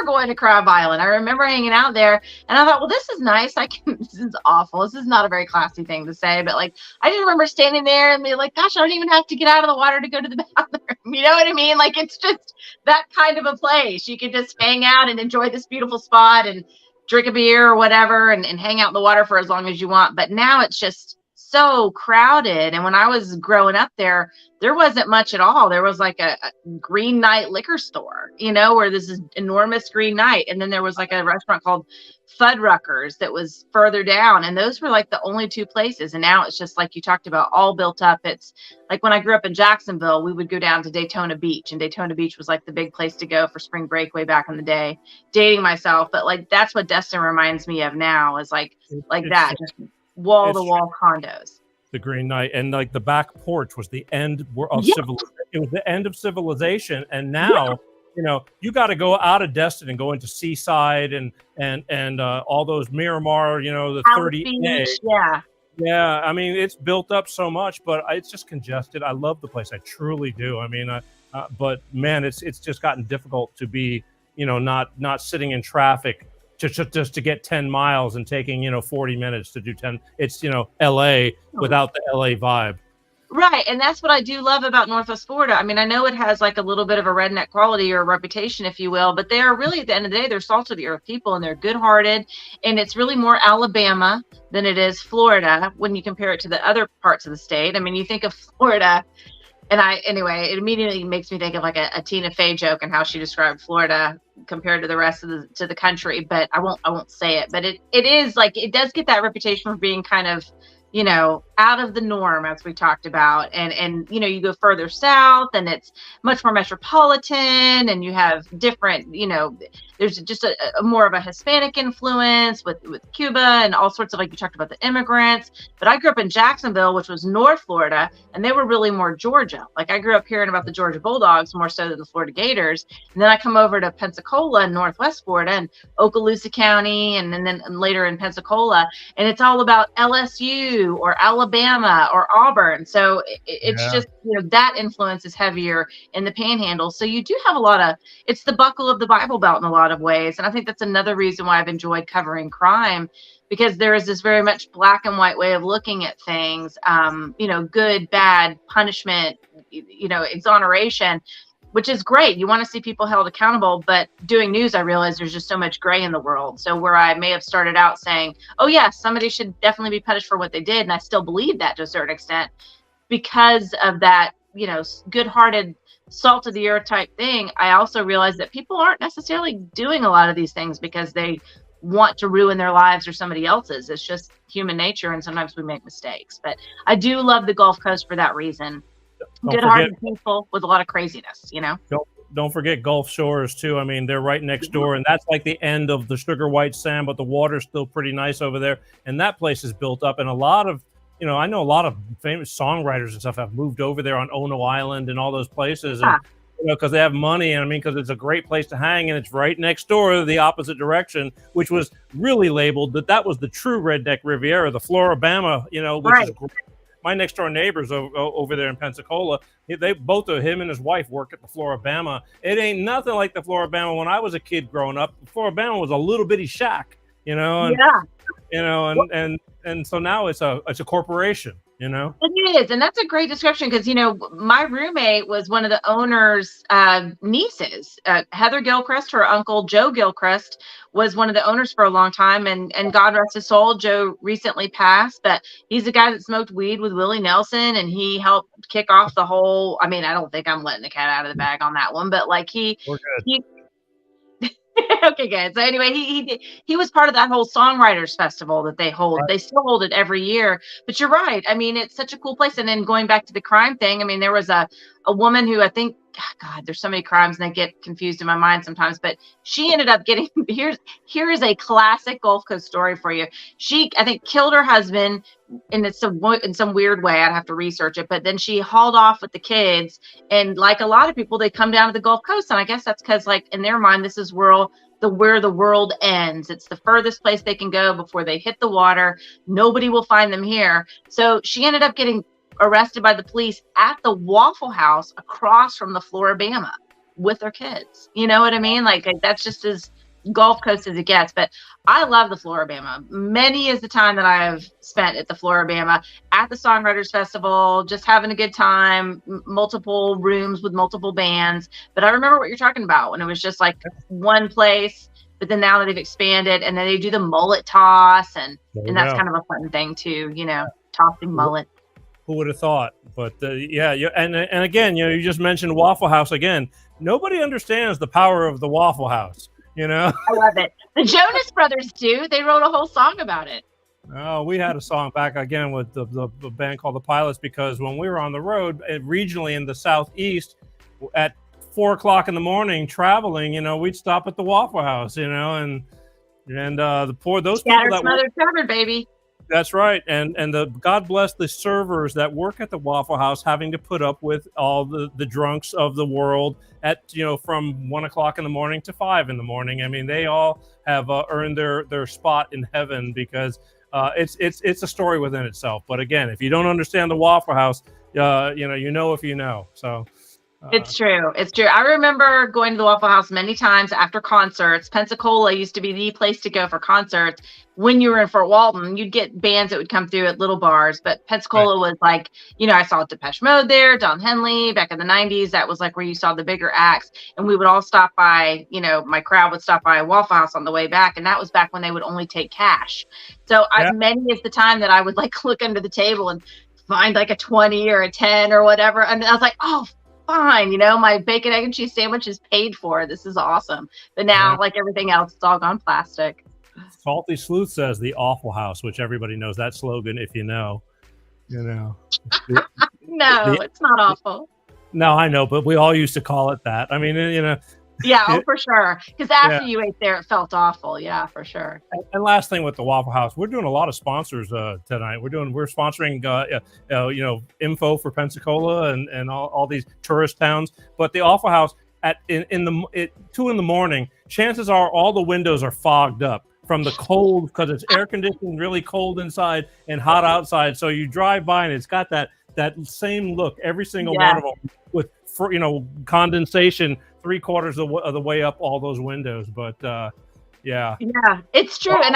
going to Crab Island. I remember hanging out there, and I thought, well, this is nice. This is awful. This is not a very classy thing to say, but I just remember standing there and being like, gosh, I don't even have to get out of the water to go to the bathroom. You know what I mean? Like, it's just that kind of a place. You can just hang out and enjoy this beautiful spot and drink a beer or whatever and hang out in the water for as long as you want. But now it's just so crowded. And when I was growing up there wasn't much at all. There was like a Green Knight liquor store, where this is enormous Green Knight. And then there was like a restaurant called Fuddruckers that was further down. And those were like the only two places. And now it's just like you talked about, all built up. It's like when I grew up in Jacksonville, we would go down to Daytona Beach, and Daytona Beach was like the big place to go for spring break way back in the day. Dating myself, but like that's what Destin reminds me of now, is like that, just wall to wall condos. The Green Knight, and like the back porch was the end of civilization. It was the end of civilization, and now you got to go out of Destin and go into Seaside and all those Miramar, the 30A. Yeah. I mean, it's built up so much, but it's just congested. I love the place. I truly do. I mean, but man, it's just gotten difficult to be, not sitting in traffic just to get 10 miles and taking 40 minutes to do 10. It's LA without the LA vibe. Right. And that's what I do love about Northwest Florida. I mean, I know it has like a little bit of a redneck quality or a reputation, if you will, but they are really, at the end of the day, they're salt of the earth people, and they're good hearted. And it's really more Alabama than it is Florida when you compare it to the other parts of the state. I mean, you think of Florida, and it immediately makes me think of like a Tina Fey joke and how she described Florida compared to the rest of the country. But I won't say it. But it is like, it does get that reputation for being kind of, out of the norm, as we talked about. And you go further south and it's much more metropolitan, and you have different, there's just a more of a Hispanic influence with Cuba and all sorts of, like you talked about, the immigrants. But I grew up in Jacksonville, which was North Florida, and they were really more Georgia. Like I grew up hearing about the Georgia Bulldogs more so than the Florida Gators. And then I come over to Pensacola in Northwest Florida and Okaloosa County, and then later in Pensacola, and it's all about LSU or Alabama or Auburn. So it's just, that influence is heavier in the Panhandle. So you do have it's the buckle of the Bible Belt in a lot of ways. And I think that's another reason why I've enjoyed covering crime, because there is this very much black and white way of looking at things, good, bad, punishment, exoneration, which is great. You want to see people held accountable, but doing news, I realize there's just so much gray in the world. So where I may have started out saying, oh yeah, somebody should definitely be punished for what they did, and I still believe that to a certain extent, because of that, good-hearted, salt of the earth type thing, I also realize that people aren't necessarily doing a lot of these things because they want to ruin their lives or somebody else's. It's just human nature, and sometimes we make mistakes. But I do love the Gulf Coast for that reason. Good-hearted people with a lot of craziness, Don't forget Gulf Shores too. I mean, they're right next door, and that's like the end of the sugar white sand, but the water's still pretty nice over there. And that place is built up, and a lot of, I know a lot of famous songwriters and stuff have moved over there on Ono Island and all those places, and because they have money, and because it's a great place to hang, and it's right next door, the opposite direction, which was really labeled that was the true redneck Riviera, the Floribama, which is great. My next door neighbors over there in Pensacola, they both of him and his wife work at the Floribama. It ain't nothing like the Floribama when I was a kid growing up. The Floribama was a little bitty shack, and so now it's a corporation. It is, and that's a great description, because my roommate was one of the owner's nieces. Heather Gilchrist, her uncle Joe Gilchrist, was one of the owners for a long time, and God rest his soul, Joe recently passed, but he's the guy that smoked weed with Willie Nelson, and he helped kick off the whole, I mean, I don't think I'm letting the cat out of the bag on that one, but like he okay, good. So anyway, he was part of that whole songwriters festival that they hold. Right. They still hold it every year. But you're right. I mean, it's such a cool place. And then going back to the crime thing, I mean, there was a woman who I think, God, there's so many crimes and they get confused in my mind sometimes, but she ended up getting, here is a classic Gulf Coast story for you. She, I think, killed her husband in some weird way. I'd have to research it, but then she hauled off with the kids. And like a lot of people, they come down to the Gulf Coast. And I guess that's because, like, in their mind, this is where the world ends. It's the furthest place they can go before they hit the water. Nobody will find them here. So she ended up getting arrested by the police at the Waffle House across from the Floribama with her kids. You know what I mean? Like, that's just as Gulf Coast as it gets. But I love the Floribama. Many is the time that I have spent at the Floribama, at the Songwriters Festival, just having a good time, multiple rooms with multiple bands. But I remember what you're talking about when it was just like one place, but then now that they've expanded, and then they do the mullet toss, and that's kind of a fun thing too, tossing mullet. Who would have thought? But yeah, and again, you just mentioned Waffle House again. Nobody understands the power of the Waffle House. I love it. The Jonas Brothers do. They wrote a whole song about it. Oh, we had a song back again with the band called the Pilots, because when we were on the road regionally in the Southeast at 4:00 in the morning traveling, we'd stop at the Waffle House, and those people that smothered covered, baby. That's right, and God bless the servers that work at the Waffle House having to put up with all the drunks of the world at from 1:00 in the morning to 5 in the morning. I mean, they all have earned their spot in heaven, because it's a story within itself. But again, if you don't understand the Waffle House, if you know. So. It's true. It's true. I remember going to the Waffle House many times after concerts. Pensacola used to be the place to go for concerts. When you were in Fort Walton, you'd get bands that would come through at little bars, but Pensacola was like, I saw Depeche Mode there, Don Henley back in the 90s. That was like where you saw the bigger acts, and we would all stop by, my crowd would stop by a Waffle House on the way back. And that was back when they would only take cash. So many is the time that I would like look under the table and find like a 20 or a 10 or whatever. And I was like, oh, fine, my bacon, egg, and cheese sandwich is paid for. This is awesome. But now, like everything else, it's all gone plastic. Salty Sleuth says the Awful House, which everybody knows that slogan. If you know. No, it's not awful. No, I know, but we all used to call it that. I mean, Yeah, for sure. Because after you ate there, it felt awful. Yeah, for sure. And last thing with the Waffle House, we're doing a lot of sponsors tonight. We're sponsoring, info for Pensacola and all these tourist towns. But the Waffle House at 2 in the morning, chances are all the windows are fogged up from the cold, because it's air conditioned, really cold inside and hot outside. So you drive by and it's got that same look, every single one of them, with condensation 3/4 of the way up all those windows. But yeah, it's true. And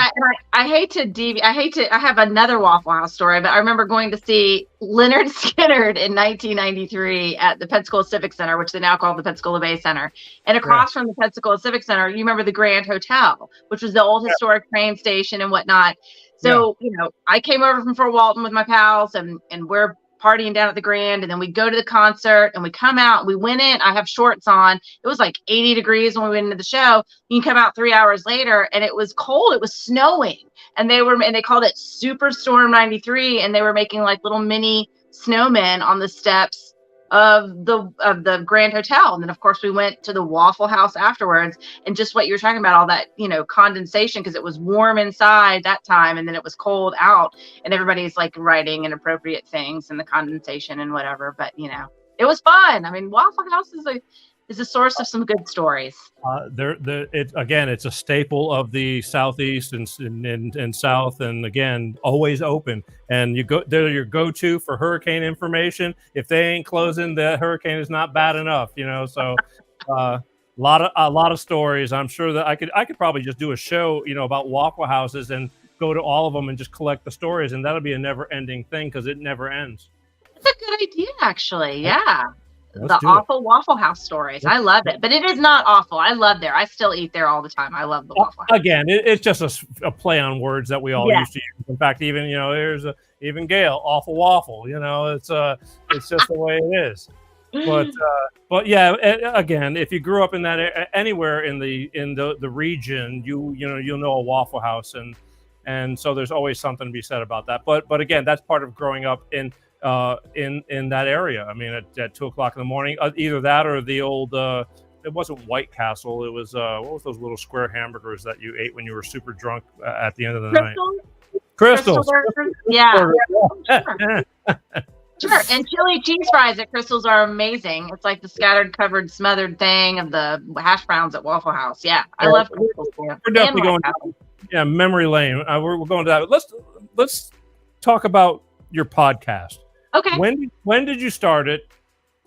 I hate to I have another Waffle House story, but I remember going to see Leonard Skinner in 1993 at the Pensacola Civic Center, which they now call the Pensacola Bay Center. And across from the Pensacola Civic Center, you remember the Grand Hotel, which was the old historic train station and whatnot. So, I came over from Fort Walton with my pals, and we're partying down at the Grand, and then we go to the concert, and we come out, we went in, I have shorts on, it was like 80 degrees when we went into the show. You can come out 3 hours later and it was cold, it was snowing, and they called it Superstorm 93, and they were making like little mini snowmen on the steps of the Grand Hotel. And then of course we went to the Waffle House afterwards, and just what you were talking about, all that condensation, because it was warm inside that time and then it was cold out, and everybody's like writing inappropriate things and the condensation and whatever. But it was fun. I mean, Waffle House is a source of some good stories. It's a staple of the Southeast and South, and again, always open. And they're your go-to for hurricane information. If they ain't closing, the hurricane is not bad enough, So, a lot of stories. I'm sure that I could probably just do a show, about Waffle Houses and go to all of them and just collect the stories, and that'll be a never-ending thing because it never ends. That's a good idea, actually. Yeah. The awful Waffle House stories. I love it, but it is not awful. I love there. I still eat there all the time. I love the Waffle House. Again, it's just a play on words that we all used to use. In fact, even there's even Gail, awful waffle. It's just the way it is. But yeah, again, if you grew up in that anywhere in the region, you'll know a Waffle House, and so there's always something to be said about that. But again, that's part of growing up in that area. I mean, at 2:00 in the morning, either that or the old it wasn't White Castle, it was what was those little square hamburgers that you ate when you were super drunk at the end of the night? Crystals. Yeah. Sure. And chili cheese fries at Crystal's are amazing. It's like the scattered, covered, smothered thing of the hash browns at Waffle House. Yeah, I love Crystal's. We're definitely going memory lane. We're going to that. Let's talk about your podcast. Okay. When did you start it?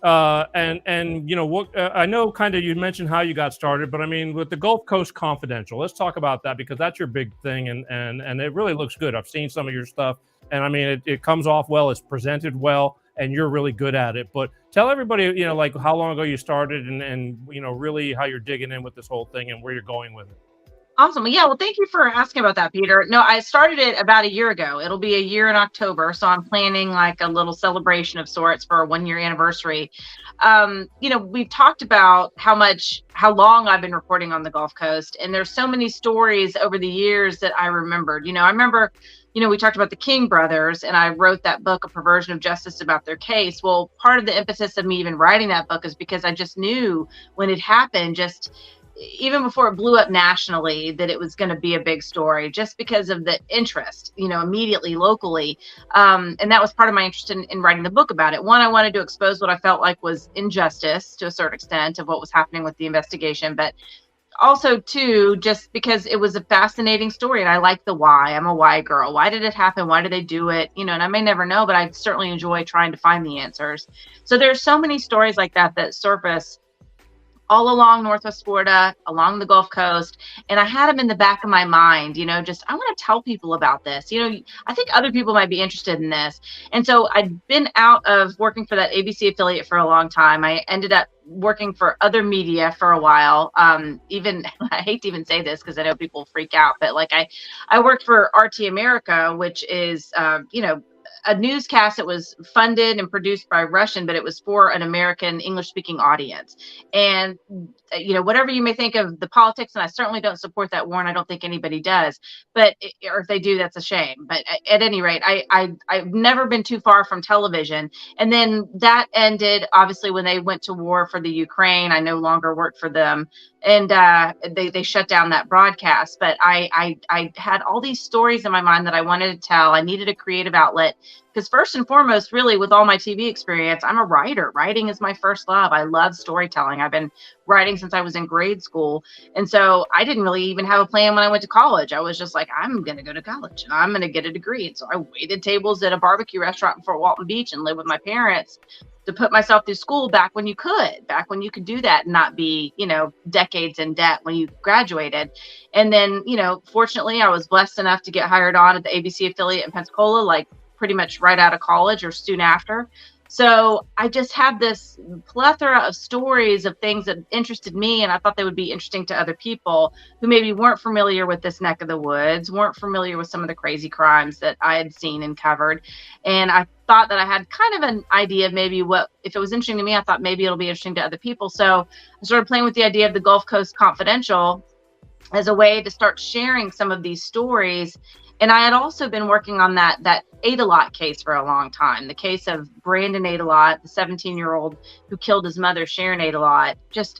And what I know kind of you mentioned how you got started, but I mean with the Gulf Coast Confidential, let's talk about that because that's your big thing, and it really looks good. I've seen some of your stuff, and I mean it comes off well, it's presented well, and you're really good at it. But tell everybody, like how long ago you started, and really how you're digging in with this whole thing and where you're going with it. Awesome. Yeah. Well, thank you for asking about that, Peter. No, I started it about a year ago. It'll be a year in October. So I'm planning like a little celebration of sorts for a 1 year anniversary. We've talked about how long I've been reporting on the Gulf Coast. And there's so many stories over the years that I remembered. I remember, we talked about the King brothers, and I wrote that book, A Perversion of Justice, about their case. Well, part of the impetus of me even writing that book is because I just knew when it happened, just even before it blew up nationally, that it was going to be a big story just because of the interest, immediately locally. And that was part of my interest in writing the book about it. One, I wanted to expose what I felt like was injustice to a certain extent of what was happening with the investigation, but also too, just because it was a fascinating story and I like the why. I'm a why girl. Why did it happen? Why did they do it? And I may never know, but I certainly enjoy trying to find the answers. So there's so many stories like that surface all along Northwest Florida, along the Gulf Coast. And I had them in the back of my mind, just, I want to tell people about this. I think other people might be interested in this. And so I'd been out of working for that ABC affiliate for a long time. I ended up working for other media for a while. Even, I hate to even say this because I know people freak out, but like I worked for RT America, which is, a newscast that was funded and produced by Russian, but it was for an American English speaking audience. And, whatever you may think of the politics, and I certainly don't support that war, and I don't think anybody does, or if they do, that's a shame. But at any rate, I've never been too far from television. And then that ended, obviously, when they went to war for the Ukraine. I no longer worked for them. And they shut down that broadcast. But I had all these stories in my mind that I wanted to tell. I needed a creative outlet because first and foremost, really, with all my TV experience, I'm a writer. Writing is my first love. I love storytelling. I've been writing since I was in grade school. And so I didn't really even have a plan when I went to college. I was just like, I'm going to go to college and I'm going to get a degree. And so I waited tables at a barbecue restaurant in Fort Walton Beach and lived with my parents to put myself through school back when you could do that and not be, decades in debt when you graduated. And then, fortunately, I was blessed enough to get hired on at the ABC affiliate in Pensacola, like pretty much right out of college or soon after. So I just had this plethora of stories of things that interested me, and I thought they would be interesting to other people who maybe weren't familiar with this neck of the woods, weren't familiar with some of the crazy crimes that I had seen and covered. And I thought that I had kind of an idea of maybe what, if it was interesting to me, I thought maybe it'll be interesting to other people. So I started playing with the idea of the Gulf Coast Confidential as a way to start sharing some of these stories. And I had also been working on that Adelot case for a long time, the case of Brandon Adelot, the 17-year-old who killed his mother, Sharon Adelot.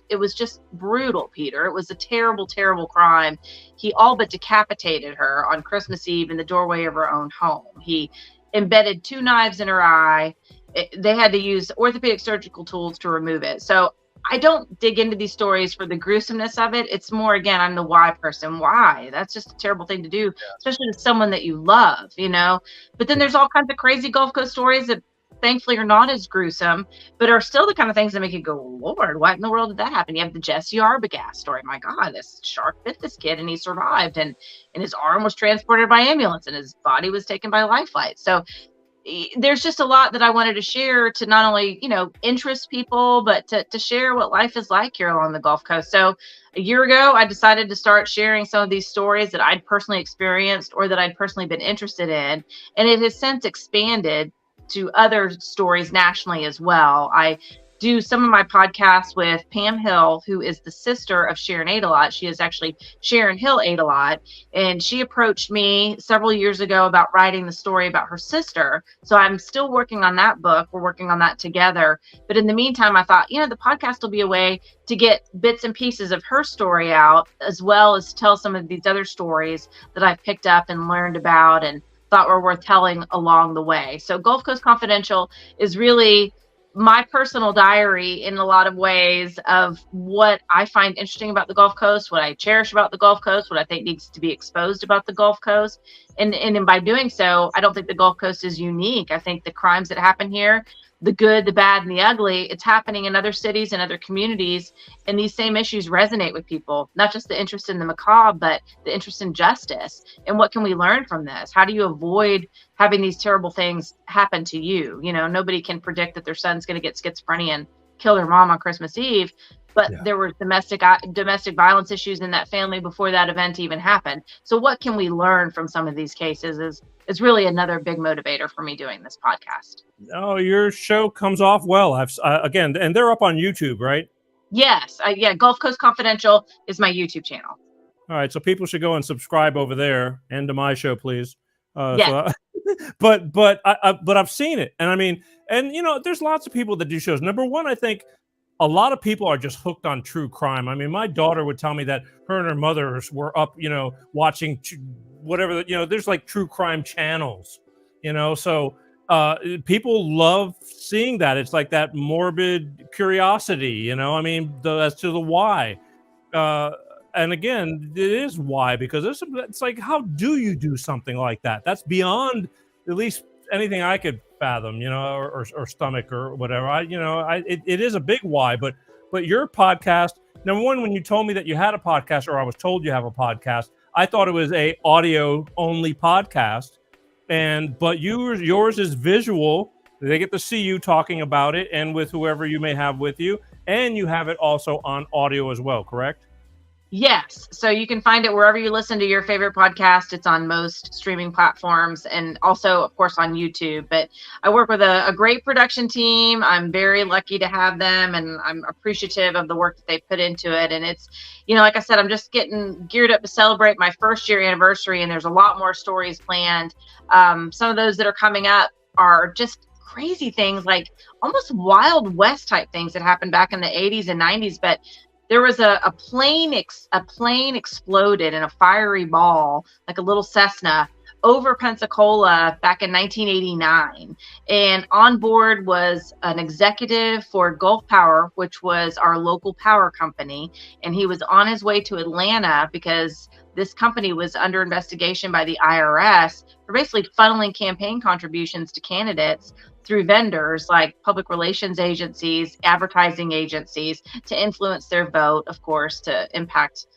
It was just brutal, Peter. It was a terrible, terrible crime. He all but decapitated her on Christmas Eve in the doorway of her own home. He embedded 2 knives in her eye. They had to use orthopedic surgical tools to remove it. So I don't dig into these stories for the gruesomeness of it. It's more, again, I'm the why person. Why? That's just a terrible thing to do, especially to someone that you love, But then there's all kinds of crazy Gulf Coast stories that thankfully are not as gruesome, but are still the kind of things that make you go, Lord, what in the world did that happen? You have the Jesse Arbogast story. My God, this shark bit this kid and he survived, and his arm was transported by ambulance and his body was taken by life flight. So there's just a lot that I wanted to share to not only, interest people, but to share what life is like here along the Gulf Coast. So a year ago, I decided to start sharing some of these stories that I'd personally experienced or that I'd personally been interested in. And it has since expanded to other stories nationally as well. I do some of my podcasts with Pam Hill, who is the sister of Sharon Adelot. She is actually Sharon Hill Adelot. And she approached me several years ago about writing the story about her sister. So I'm still working on that book. We're working on that together. But in the meantime, I thought, the podcast will be a way to get bits and pieces of her story out, as well as tell some of these other stories that I've picked up and learned about and thought were worth telling along the way. So Gulf Coast Confidential is really my personal diary in a lot of ways of what I find interesting about the Gulf Coast, what I cherish about the Gulf Coast, what I think needs to be exposed about the Gulf Coast. And by doing so, I don't think the Gulf Coast is unique. I think the crimes that happen here, the good, the bad, and the ugly, it's happening in other cities and other communities. And these same issues resonate with people, not just the interest in the macabre, but the interest in justice. And what can we learn from this? How do you avoid having these terrible things happen to you? Nobody can predict that their son's going to get schizophrenia and kill their mom on Christmas Eve. but Yeah. there were domestic violence issues in that family before that event even happened. So what can we learn from some of these cases is really another big motivator for me doing this podcast. Oh, your show comes off well. Again, and they're up on YouTube, right? Yes, yeah, Gulf Coast Confidential is my YouTube channel. All right, so people should go and subscribe over there, and to my show, please. Yes. But I've seen it, and I mean, and there's lots of people that do shows. Number one, I think a lot of people are just hooked on true crime. I mean, my daughter would tell me that her and her mothers were up, watching whatever, there's like true crime channels, so people love seeing that. It's like that morbid curiosity, I mean, as to the why. And again, it is why, because it's like, how do you do something like that? That's beyond at least anything I could fathom, or stomach or whatever. It is a big why, but your podcast, number one, when you told me that you had a podcast, or I was told you have a podcast, I thought it was a audio only podcast, but yours is visual. They get to see you talking about it, and with whoever you may have with you, and you have it also on audio as well, correct? Yes. So you can find it wherever you listen to your favorite podcast. It's on most streaming platforms and also, of course, on YouTube. But I work with a great production team. I'm very lucky to have them, and I'm appreciative of the work that they put into it. And it's, like I said, I'm just getting geared up to celebrate my first year anniversary, and there's a lot more stories planned. Some of those that are coming up are just crazy things, like almost Wild West type things that happened back in the 80s and 90s. But there was a plane exploded in a fiery ball, like a little Cessna, over Pensacola back in 1989. And on board was an executive for Gulf Power, which was our local power company. And he was on his way to Atlanta because this company was under investigation by the IRS for basically funneling campaign contributions to candidates through vendors like public relations agencies, advertising agencies, to influence their vote, of course, to impact,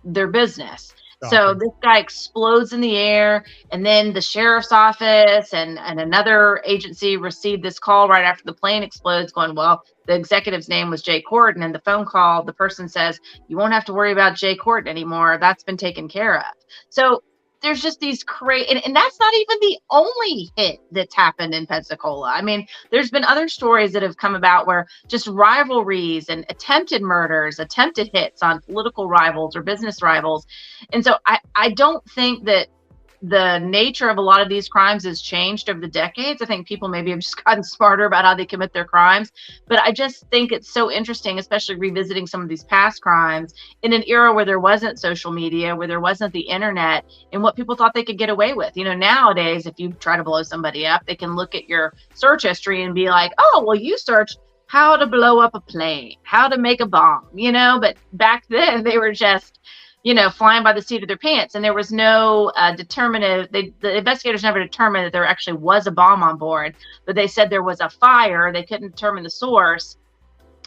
their business. So this guy explodes in the air, and then the sheriff's office and another agency received this call right after the plane explodes going, well, the executive's name was Jay Corden, and the phone call, the person says, you won't have to worry about Jay Corden anymore. That's been taken care of. So there's just these crazy, and that's not even the only hit that's happened in Pensacola. I mean, there's been other stories that have come about where just rivalries and attempted murders, attempted hits on political rivals or business rivals. And so I don't think that the nature of a lot of these crimes has changed over the decades. I think people maybe have just gotten smarter about how they commit their crimes. But I just think it's so interesting, especially revisiting some of these past crimes in an era where there wasn't social media, where there wasn't the internet, and what people thought they could get away with. Nowadays, if you try to blow somebody up, they can look at your search history and be like, oh, well, you searched how to blow up a plane, how to make a bomb, but back then they were just flying by the seat of their pants. And there was no determinative. The investigators never determined that there actually was a bomb on board, but they said there was a fire. They couldn't determine the source,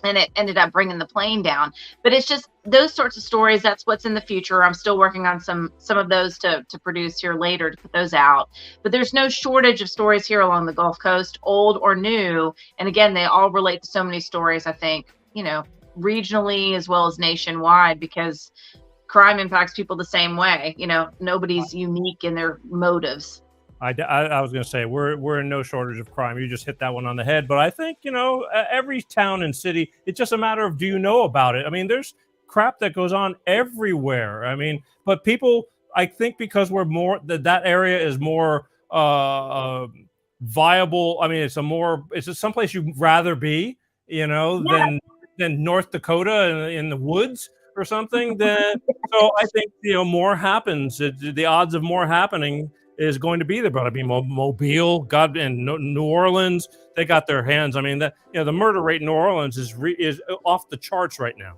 and it ended up bringing the plane down. But it's just those sorts of stories. That's what's in the future. I'm still working on some of those to produce here later, to put those out. But there's no shortage of stories here along the Gulf Coast, old or new. And again, they all relate to so many stories, I think, regionally as well as nationwide, because crime impacts people the same way. Nobody's unique in their motives. I was going to say we're in no shortage of crime. You just hit that one on the head. But I think every town and city, it's just a matter of, do you know about it? I mean, there's crap that goes on everywhere. I mean, but people, I think, because we're more that area is more viable. I mean, it's just someplace you'd rather be, than North Dakota in the woods or something. Then so I think more happens. The odds of more happening is going to be there. But I mean, Mobile, and New Orleans, they got their hands. I mean, the murder rate in New Orleans is off the charts right now.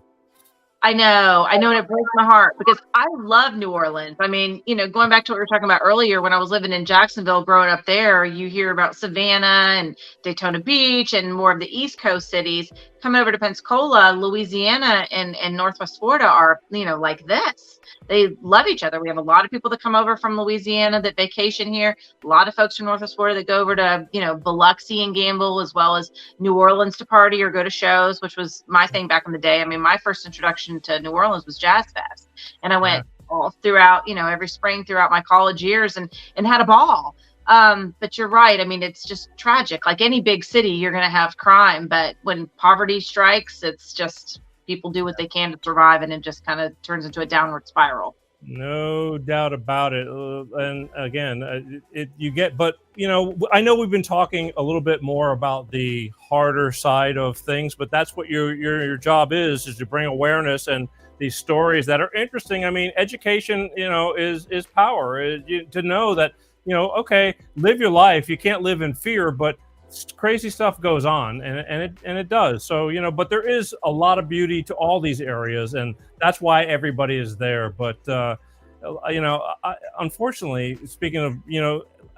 I know, and it breaks my heart because I love New Orleans. I mean, going back to what we were talking about earlier, when I was living in Jacksonville, growing up there, you hear about Savannah and Daytona Beach and more of the East Coast cities come over to Pensacola, Louisiana, and Northwest Florida are, like this. They love each other. We have a lot of people that come over from Louisiana that vacation here. A lot of folks from Northwest Florida that go over to, Biloxi and gamble, as well as New Orleans to party or go to shows, which was my thing back in the day. I mean, my first introduction to New Orleans was Jazz Fest, and I went all throughout, every spring throughout my college years and had a ball. But you're right. I mean, it's just tragic. Like any big city, you're going to have crime, but when poverty strikes, it's just people do what they can to survive, and it just kind of turns into a downward spiral. No doubt about it. And again, but I know we've been talking a little bit more about the harder side of things, but that's what your job is to bring awareness and these stories that are interesting. I mean, education, is power. To know that, okay, live your life. You can't live in fear, but crazy stuff goes on, and it does. So, but there is a lot of beauty to all these areas, and that's why everybody is there. But, unfortunately, speaking of,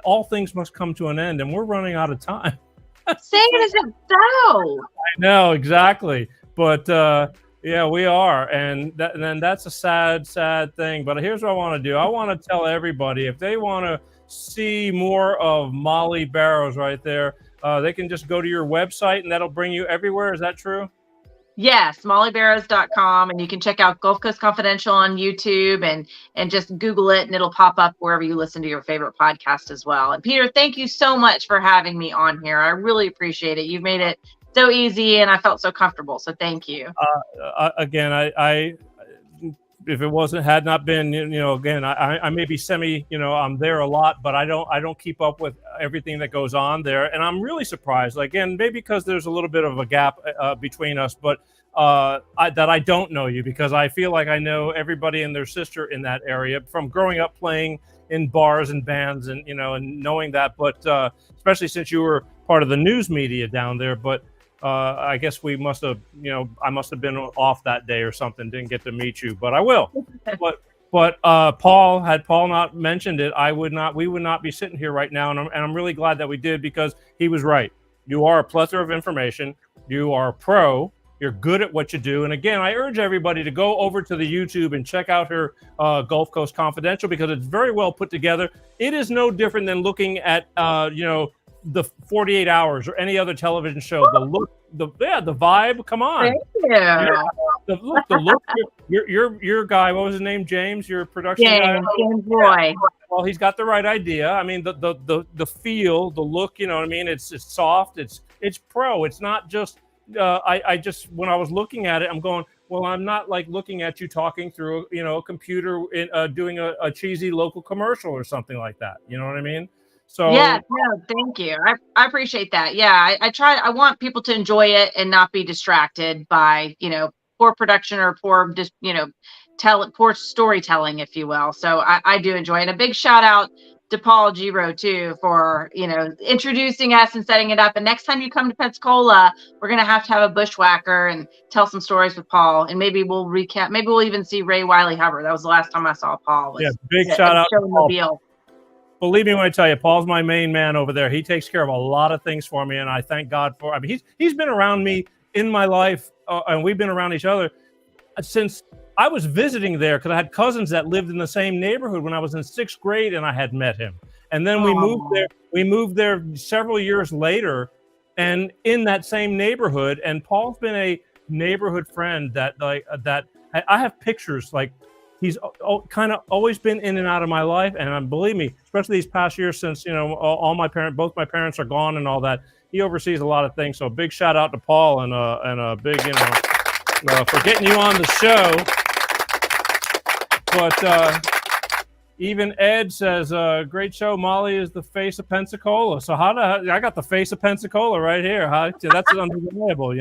all things must come to an end, and we're running out of time. Say it as it so. I know, exactly. But, yeah, we are. And then that's a sad thing. But here's what I want to do. I want to tell everybody, if they want to see more of Mollye Barrows right there, they can just go to your website and that'll bring you everywhere. Is that true? Yes, mollyebarrows.com, and you can check out Gulf Coast Confidential on YouTube and just Google it, and it'll pop up wherever you listen to your favorite podcast as well. And Peter, thank you so much for having me on here. I really appreciate it. You've made it so easy, and I felt so comfortable. So thank you. Again, I if it had not been, again, I may be I'm there a lot, but I don't keep up with everything that goes on there. And I'm really surprised, again, maybe because there's a little bit of a gap between us, but that I don't know you, because I feel like I know everybody and their sister in that area from growing up playing in bars and bands and, and knowing that, but especially since you were part of the news media down there. But I guess we must have, I must have been off that day or something, didn't get to meet you, but I will. But Paul, had Paul not mentioned it, we would not be sitting here right now. And I'm really glad that we did, because he was right. You are a plethora of information. You are a pro. You're good at what you do. And again, I urge everybody to go over to the YouTube and check out her Gulf Coast Confidential, because it's very well put together. It is no different than looking at, the 48 Hours or any other television show. The look, the vibe. Come on. Thank you. The look. Your guy. What was his name? James. Your production guy. James Roy. Well, he's got the right idea. I mean, the feel, the look. You know what I mean? It's soft. It's pro. It's not just. I just, when I was looking at it, I'm going, well, I'm not like looking at you talking through a computer doing a cheesy local commercial or something like that. You know what I mean? So yeah, no, thank you. I appreciate that. Yeah, I want people to enjoy it and not be distracted by, poor production or poor, poor storytelling, if you will. So I do enjoy it. A big shout out to Paul Giro too for, introducing us and setting it up. And next time you come to Pensacola, we're going to have a bushwhacker and tell some stories with Paul. And maybe we'll recap. Maybe we'll even see Ray Wiley Hubbard. That was the last time I saw Paul. Big shout out to Paul. Believe me when I tell you, Paul's my main man over there. He takes care of a lot of things for me, and I thank God for. I mean, he's been around me in my life, and we've been around each other since I was visiting there, because I had cousins that lived in the same neighborhood when I was in 6th grade, and I had met him. And then we moved there. We moved there several years later, and in that same neighborhood. And Paul's been a neighborhood friend that I have pictures like. He's kind of always been in and out of my life, and believe me, especially these past years, since both my parents are gone and all that, he oversees a lot of things. So big shout out to Paul and a big for getting you on the show. But even Ed says, "Great show. Mollye is the face of Pensacola." So I got the face of Pensacola right here? That's undeniable,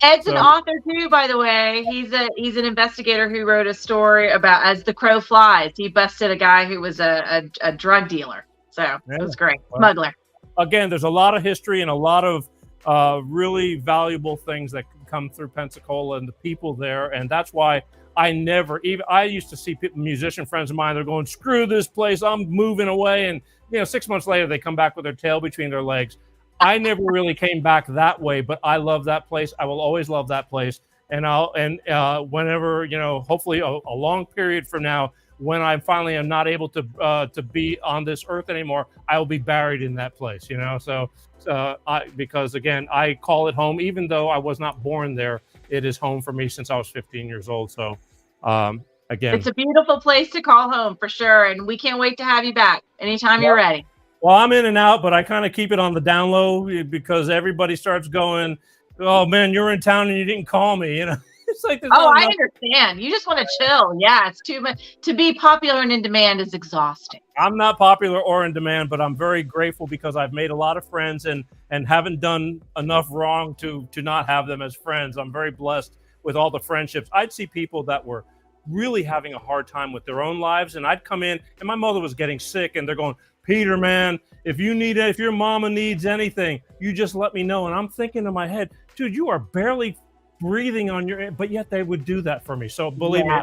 Ed's an author too, by the way. He's an investigator who wrote a story about As the Crow Flies. He busted a guy who was a drug dealer. So it was great. Smuggler. Again, there's a lot of history and a lot of really valuable things that come through Pensacola and the people there. And that's why I used to see musician friends of mine, they're going, screw this place, I'm moving away. And 6 months later, they come back with their tail between their legs. I never really came back that way, but I love that place. I will always love that place. And whenever, hopefully a long period from now, when I finally am not able to be on this earth anymore, I will be buried in that place, So because again, I call it home, even though I was not born there. It is home for me since I was 15 years old. So again, it's a beautiful place to call home for sure, and we can't wait to have you back anytime you're ready. Well, I'm in and out, but I kind of keep it on the down low because everybody starts going, "Oh man, you're in town and you didn't call me." It's like, I understand. You just want to chill. Yeah, it's too much. To be popular and in demand is exhausting. I'm not popular or in demand, but I'm very grateful because I've made a lot of friends and haven't done enough wrong to not have them as friends. I'm very blessed with all the friendships. I'd see people that were really having a hard time with their own lives, and I'd come in and my mother was getting sick, and they're going, "Peter, man, if your mama needs anything, you just let me know." And I'm thinking in my head, dude, you are barely breathing on your, but yet they would do that for me. So believe me,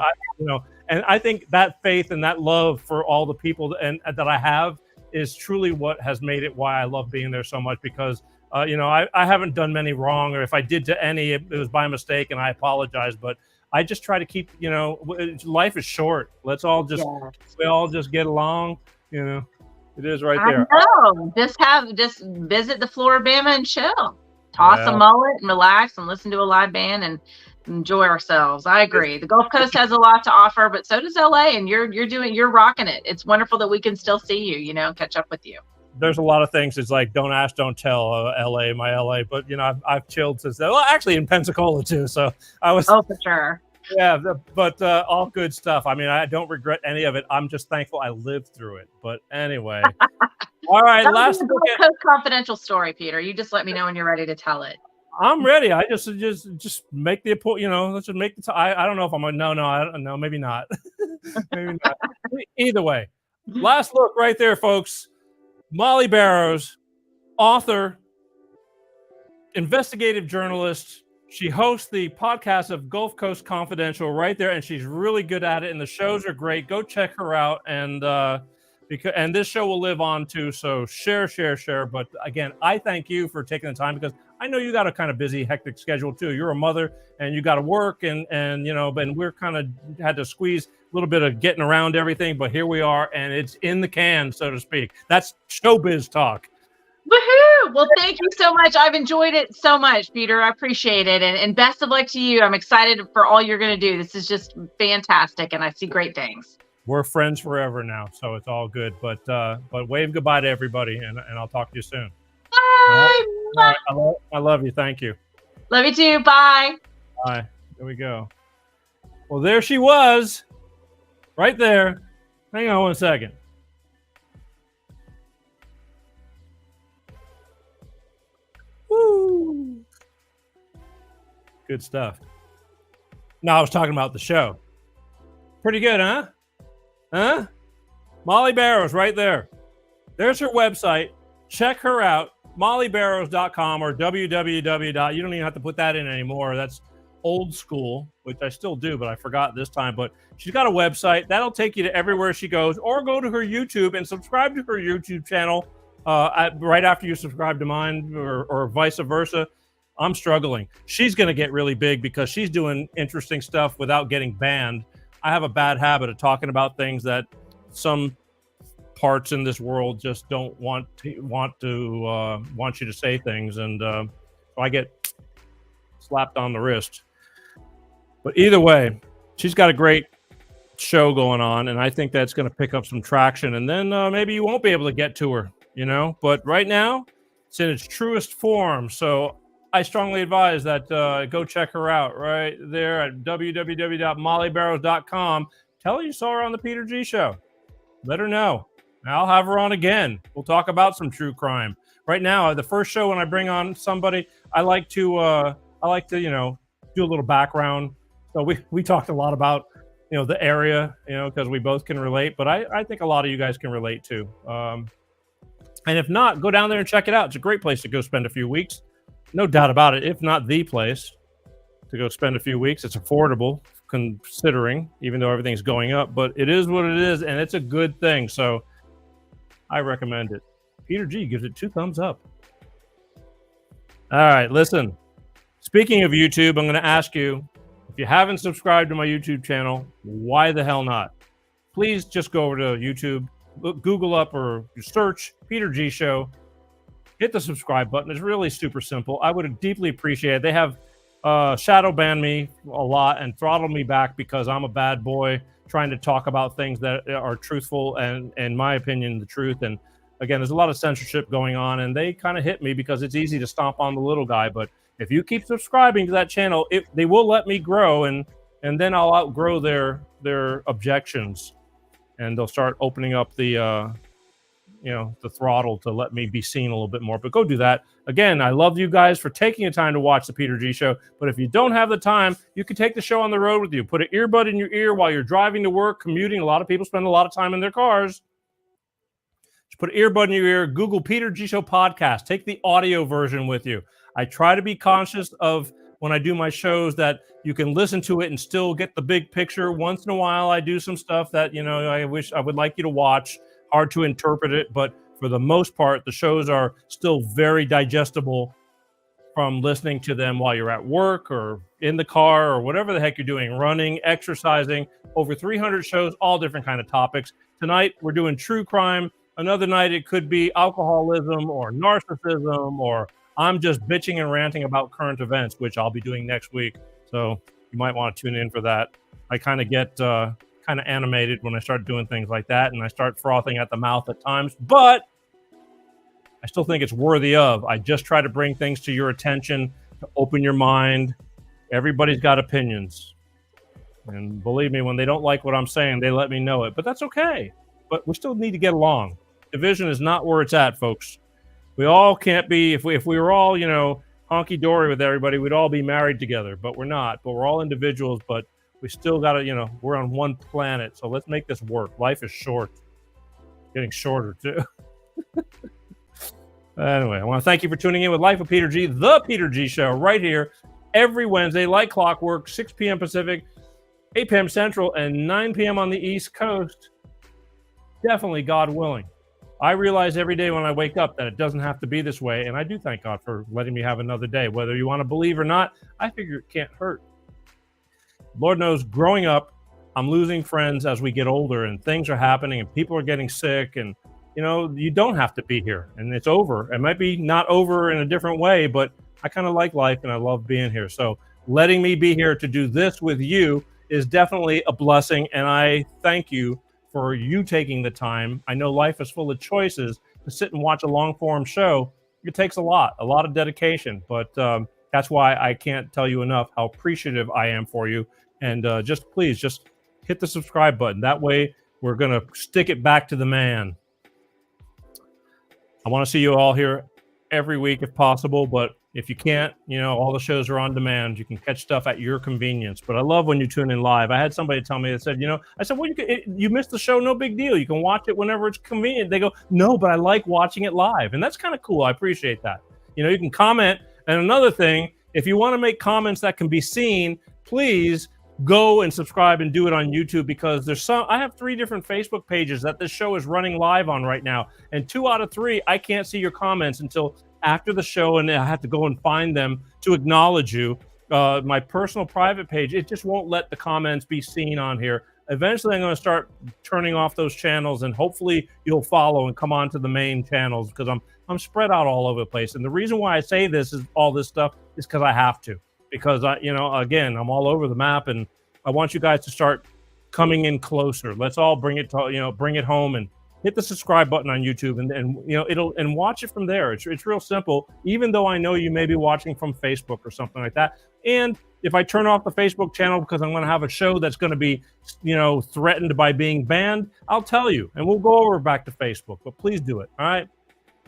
and I think that faith and that love for all the people that I have is truly what has made it why I love being there so much, because I haven't done many wrong, or if I did to any, it was by mistake, and I apologize. But I just try to keep, life is short. Let's all we all just get along. It is right there. I know. Just visit the Floribama and chill. Toss a mullet and relax and listen to a live band and enjoy ourselves. I agree. The Gulf Coast has a lot to offer, but so does LA, and you're rocking it. It's wonderful that we can still see you, catch up with you. There's a lot of things. It's like, don't ask, don't tell, my LA. But, I've chilled since then. Well, actually in Pensacola too. So I was. Oh, for sure. Yeah, but all good stuff. I mean, I don't regret any of it. I'm just thankful I lived through it. But anyway. All right, last Gulf Coast confidential story, Peter. You just let me know when you're ready to tell it. I'm ready. I just make the appointment. Let's just make the time. I don't know if I'm no, maybe not. Maybe not. Either way, last look right there, folks. Mollye Barrows, author, investigative journalist. She hosts the podcast of Gulf Coast Confidential right there, and she's really good at it. And the shows are great. Go check her out, and this show will live on too. So share. But again, I thank you for taking the time, because I know you got a kind of busy, hectic schedule too. You're a mother and you got to work, and we're kind of had to squeeze a little bit of getting around everything. But here we are, and it's in the can, so to speak. That's showbiz talk. Woohoo! Well, thank you so much. I've enjoyed it so much, Peter. I appreciate it. And best of luck to you. I'm excited for all you're going to do. This is just fantastic, and I see great things. We're friends forever now, so it's all good. But wave goodbye to everybody, and I'll talk to you soon. Bye. All right. I love you. Thank you. Love you too. Bye. Bye. There we go. Well, there she was, right there. Hang on one second. Woo! Good stuff. No, I was talking about the show. Pretty good, huh? Huh? Mollye Barrows right there. There's her website. Check her out. mollyebarrows.com or www. You don't even have to put that in anymore. That's old school, which I still do, but I forgot this time. But she's got a website. That'll take you to everywhere she goes, or go to her YouTube and subscribe to her YouTube channel right after you subscribe to mine, or vice versa. I'm struggling. She's going to get really big because she's doing interesting stuff without getting banned. I have a bad habit of talking about things that some parts in this world just don't want you to say things, and so I get slapped on the wrist. But either way, she's got a great show going on, and I think that's going to pick up some traction, and then maybe you won't be able to get to her, but right now it's in its truest form. So I strongly advise that go check her out right there at www.mollyebarrows.com. Tell her you saw her on the Peter G Show. Let her know. I'll have her on again. We'll talk about some true crime. Right now, the first show, when I bring on somebody, I like to do a little background. So we talked a lot about the area, because we both can relate. But I think a lot of you guys can relate too. And if not, go down there and check it out. It's a great place to go spend a few weeks. No doubt about it. If not the place to go spend a few weeks, it's affordable considering, even though everything's going up. But it is what it is, and it's a good thing. So I recommend it. Peter G gives it 2 thumbs up. All right, listen. Speaking of YouTube, I'm going to ask you, if you haven't subscribed to my YouTube channel, why the hell not? Please just go over to YouTube, Google up or search Peter G Show. Hit the subscribe button. It's really super simple. I would deeply appreciate it. They have shadow banned me a lot and throttled me back because I'm a bad boy trying to talk about things that are truthful and, in my opinion, the truth. And again, there's a lot of censorship going on, and they kind of hit me because it's easy to stomp on the little guy. But if you keep subscribing to that channel, they will let me grow, and then I'll outgrow their objections, and they'll start opening up the the throttle to let me be seen a little bit more. But go do that. Again, I love you guys for taking the time to watch the Peter G Show. But if you don't have the time, you can take the show on the road with you. Put an earbud in your ear while you're driving to work, commuting. A lot of people spend a lot of time in their cars. Just put an earbud in your ear. Google Peter G Show podcast. Take the audio version with you. I try to be conscious of when I do my shows that you can listen to it and still get the big picture. Once in a while, I do some stuff that I would like you to watch. Hard to interpret it, but for the most part, the shows are still very digestible from listening to them while you're at work or in the car or whatever the heck you're doing, running, exercising. Over 300 shows, all different kind of topics. Tonight, we're doing true crime. Another night, it could be alcoholism or narcissism, or I'm just bitching and ranting about current events, which I'll be doing next week. So you might want to tune in for that. I kind of get kind of animated when I start doing things like that, and I start frothing at the mouth at times, but I still think it's worthy of. I just try to bring things to your attention, to open your mind. Everybody's got opinions, and believe me, when they don't like what I'm saying, they let me know it, but that's okay. But we still need to get along. Division is not where it's at, folks. We all can't be, if we were all, honky-dory with everybody, we'd all be married together, but we're not. But we're all individuals, but we still got to, we're on one planet, so let's make this work. Life is short. Getting shorter, too. Anyway, I want to thank you for tuning in with Life of Peter G, the Peter G Show, right here every Wednesday, like clockwork, 6 p.m. Pacific, 8 p.m. Central, and 9 p.m. on the East Coast. Definitely, God willing. I realize every day when I wake up that it doesn't have to be this way, and I do thank God for letting me have another day. Whether you want to believe or not, I figure it can't hurt. Lord knows, growing up, I'm losing friends as we get older, and things are happening, and people are getting sick, and you don't have to be here, and it's over. It might be not over in a different way, but I kind of like life, and I love being here. So letting me be here to do this with you is definitely a blessing, and I thank you for you taking the time. I know life is full of choices. To sit and watch a long-form show, it takes a lot of dedication, but that's why I can't tell you enough how appreciative I am for you. And please hit the subscribe button. That way, we're going to stick it back to the man. I want to see you all here every week if possible, but if you can't, all the shows are on demand. You can catch stuff at your convenience. But I love when you tune in live. I had somebody tell me, that said, I said, well, you missed the show, no big deal. You can watch it whenever it's convenient. They go, no, but I like watching it live. And that's kind of cool. I appreciate that. You can comment. And another thing, if you want to make comments that can be seen, please go and subscribe and do it on YouTube, because I have 3 different Facebook pages that this show is running live on right now. And 2 out of 3, I can't see your comments until after the show, and I have to go and find them to acknowledge you. My personal private page, it just won't let the comments be seen on here. Eventually, I'm going to start turning off those channels, and hopefully you'll follow and come on to the main channels, because I'm spread out all over the place. And the reason why I say this is all this stuff is because I have to. Because again, I'm all over the map, and I want you guys to start coming in closer. Let's all bring it home, and hit the subscribe button on YouTube, and watch it from there. It's real simple. Even though I know you may be watching from Facebook or something like that, and if I turn off the Facebook channel because I'm going to have a show that's going to be, threatened by being banned, I'll tell you, and we'll go over back to Facebook. But please do it. All right.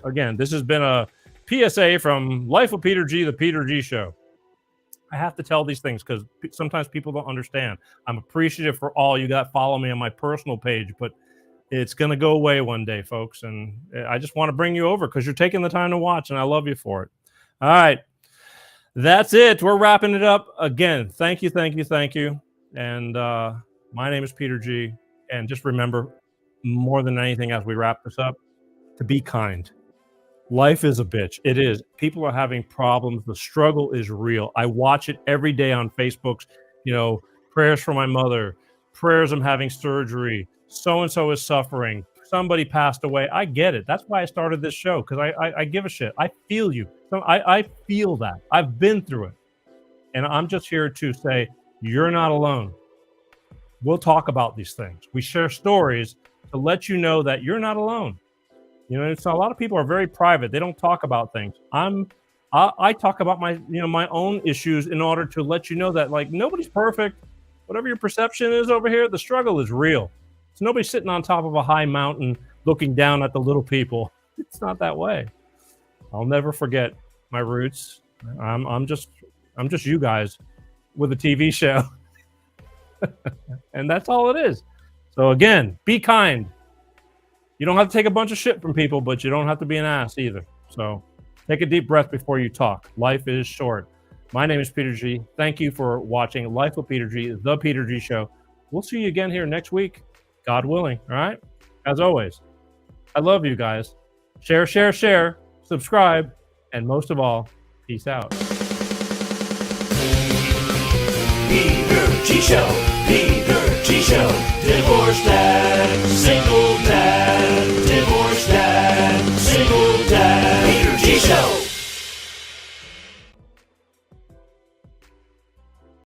Again, this has been a PSA from Life of Peter G, the Peter G Show. I have to tell these things because sometimes people don't understand. I'm appreciative for all you got follow me on my personal page, but it's going to go away one day, folks. And I just want to bring you over because you're taking the time to watch, and I love you for it. All right. That's it. We're wrapping it up. Again, thank you. And my name is Peter G. And just remember, more than anything, as we wrap this up, to be kind. Life is a bitch. It is. People are having problems. The struggle is real. I watch it every day on Facebook's, prayers for my mother, prayers I'm having surgery, so-and-so is suffering, somebody passed away. I get it. That's why I started this show, because I give a shit. I feel you. So I feel that. I've been through it. And I'm just here to say, you're not alone. We'll talk about these things. We share stories to let you know that you're not alone. So a lot of people are very private. They don't talk about things. I talk about my own issues in order to let you know that, like, nobody's perfect. Whatever your perception is over here, the struggle is real. It's nobody sitting on top of a high mountain looking down at the little people. It's not that way. I'll never forget my roots. I'm just you guys with a TV show. And that's all it is. So again, be kind. You don't have to take a bunch of shit from people, but you don't have to be an ass either. So take a deep breath before you talk. Life is short. My name is Peter G. Thank you for watching Life with Peter G, The Peter G Show. We'll see you again here next week, God willing. All right? As always, I love you guys. Share, share, share, subscribe, and most of all, peace out. Peter G Show, Peter G Show, Divorce Dad.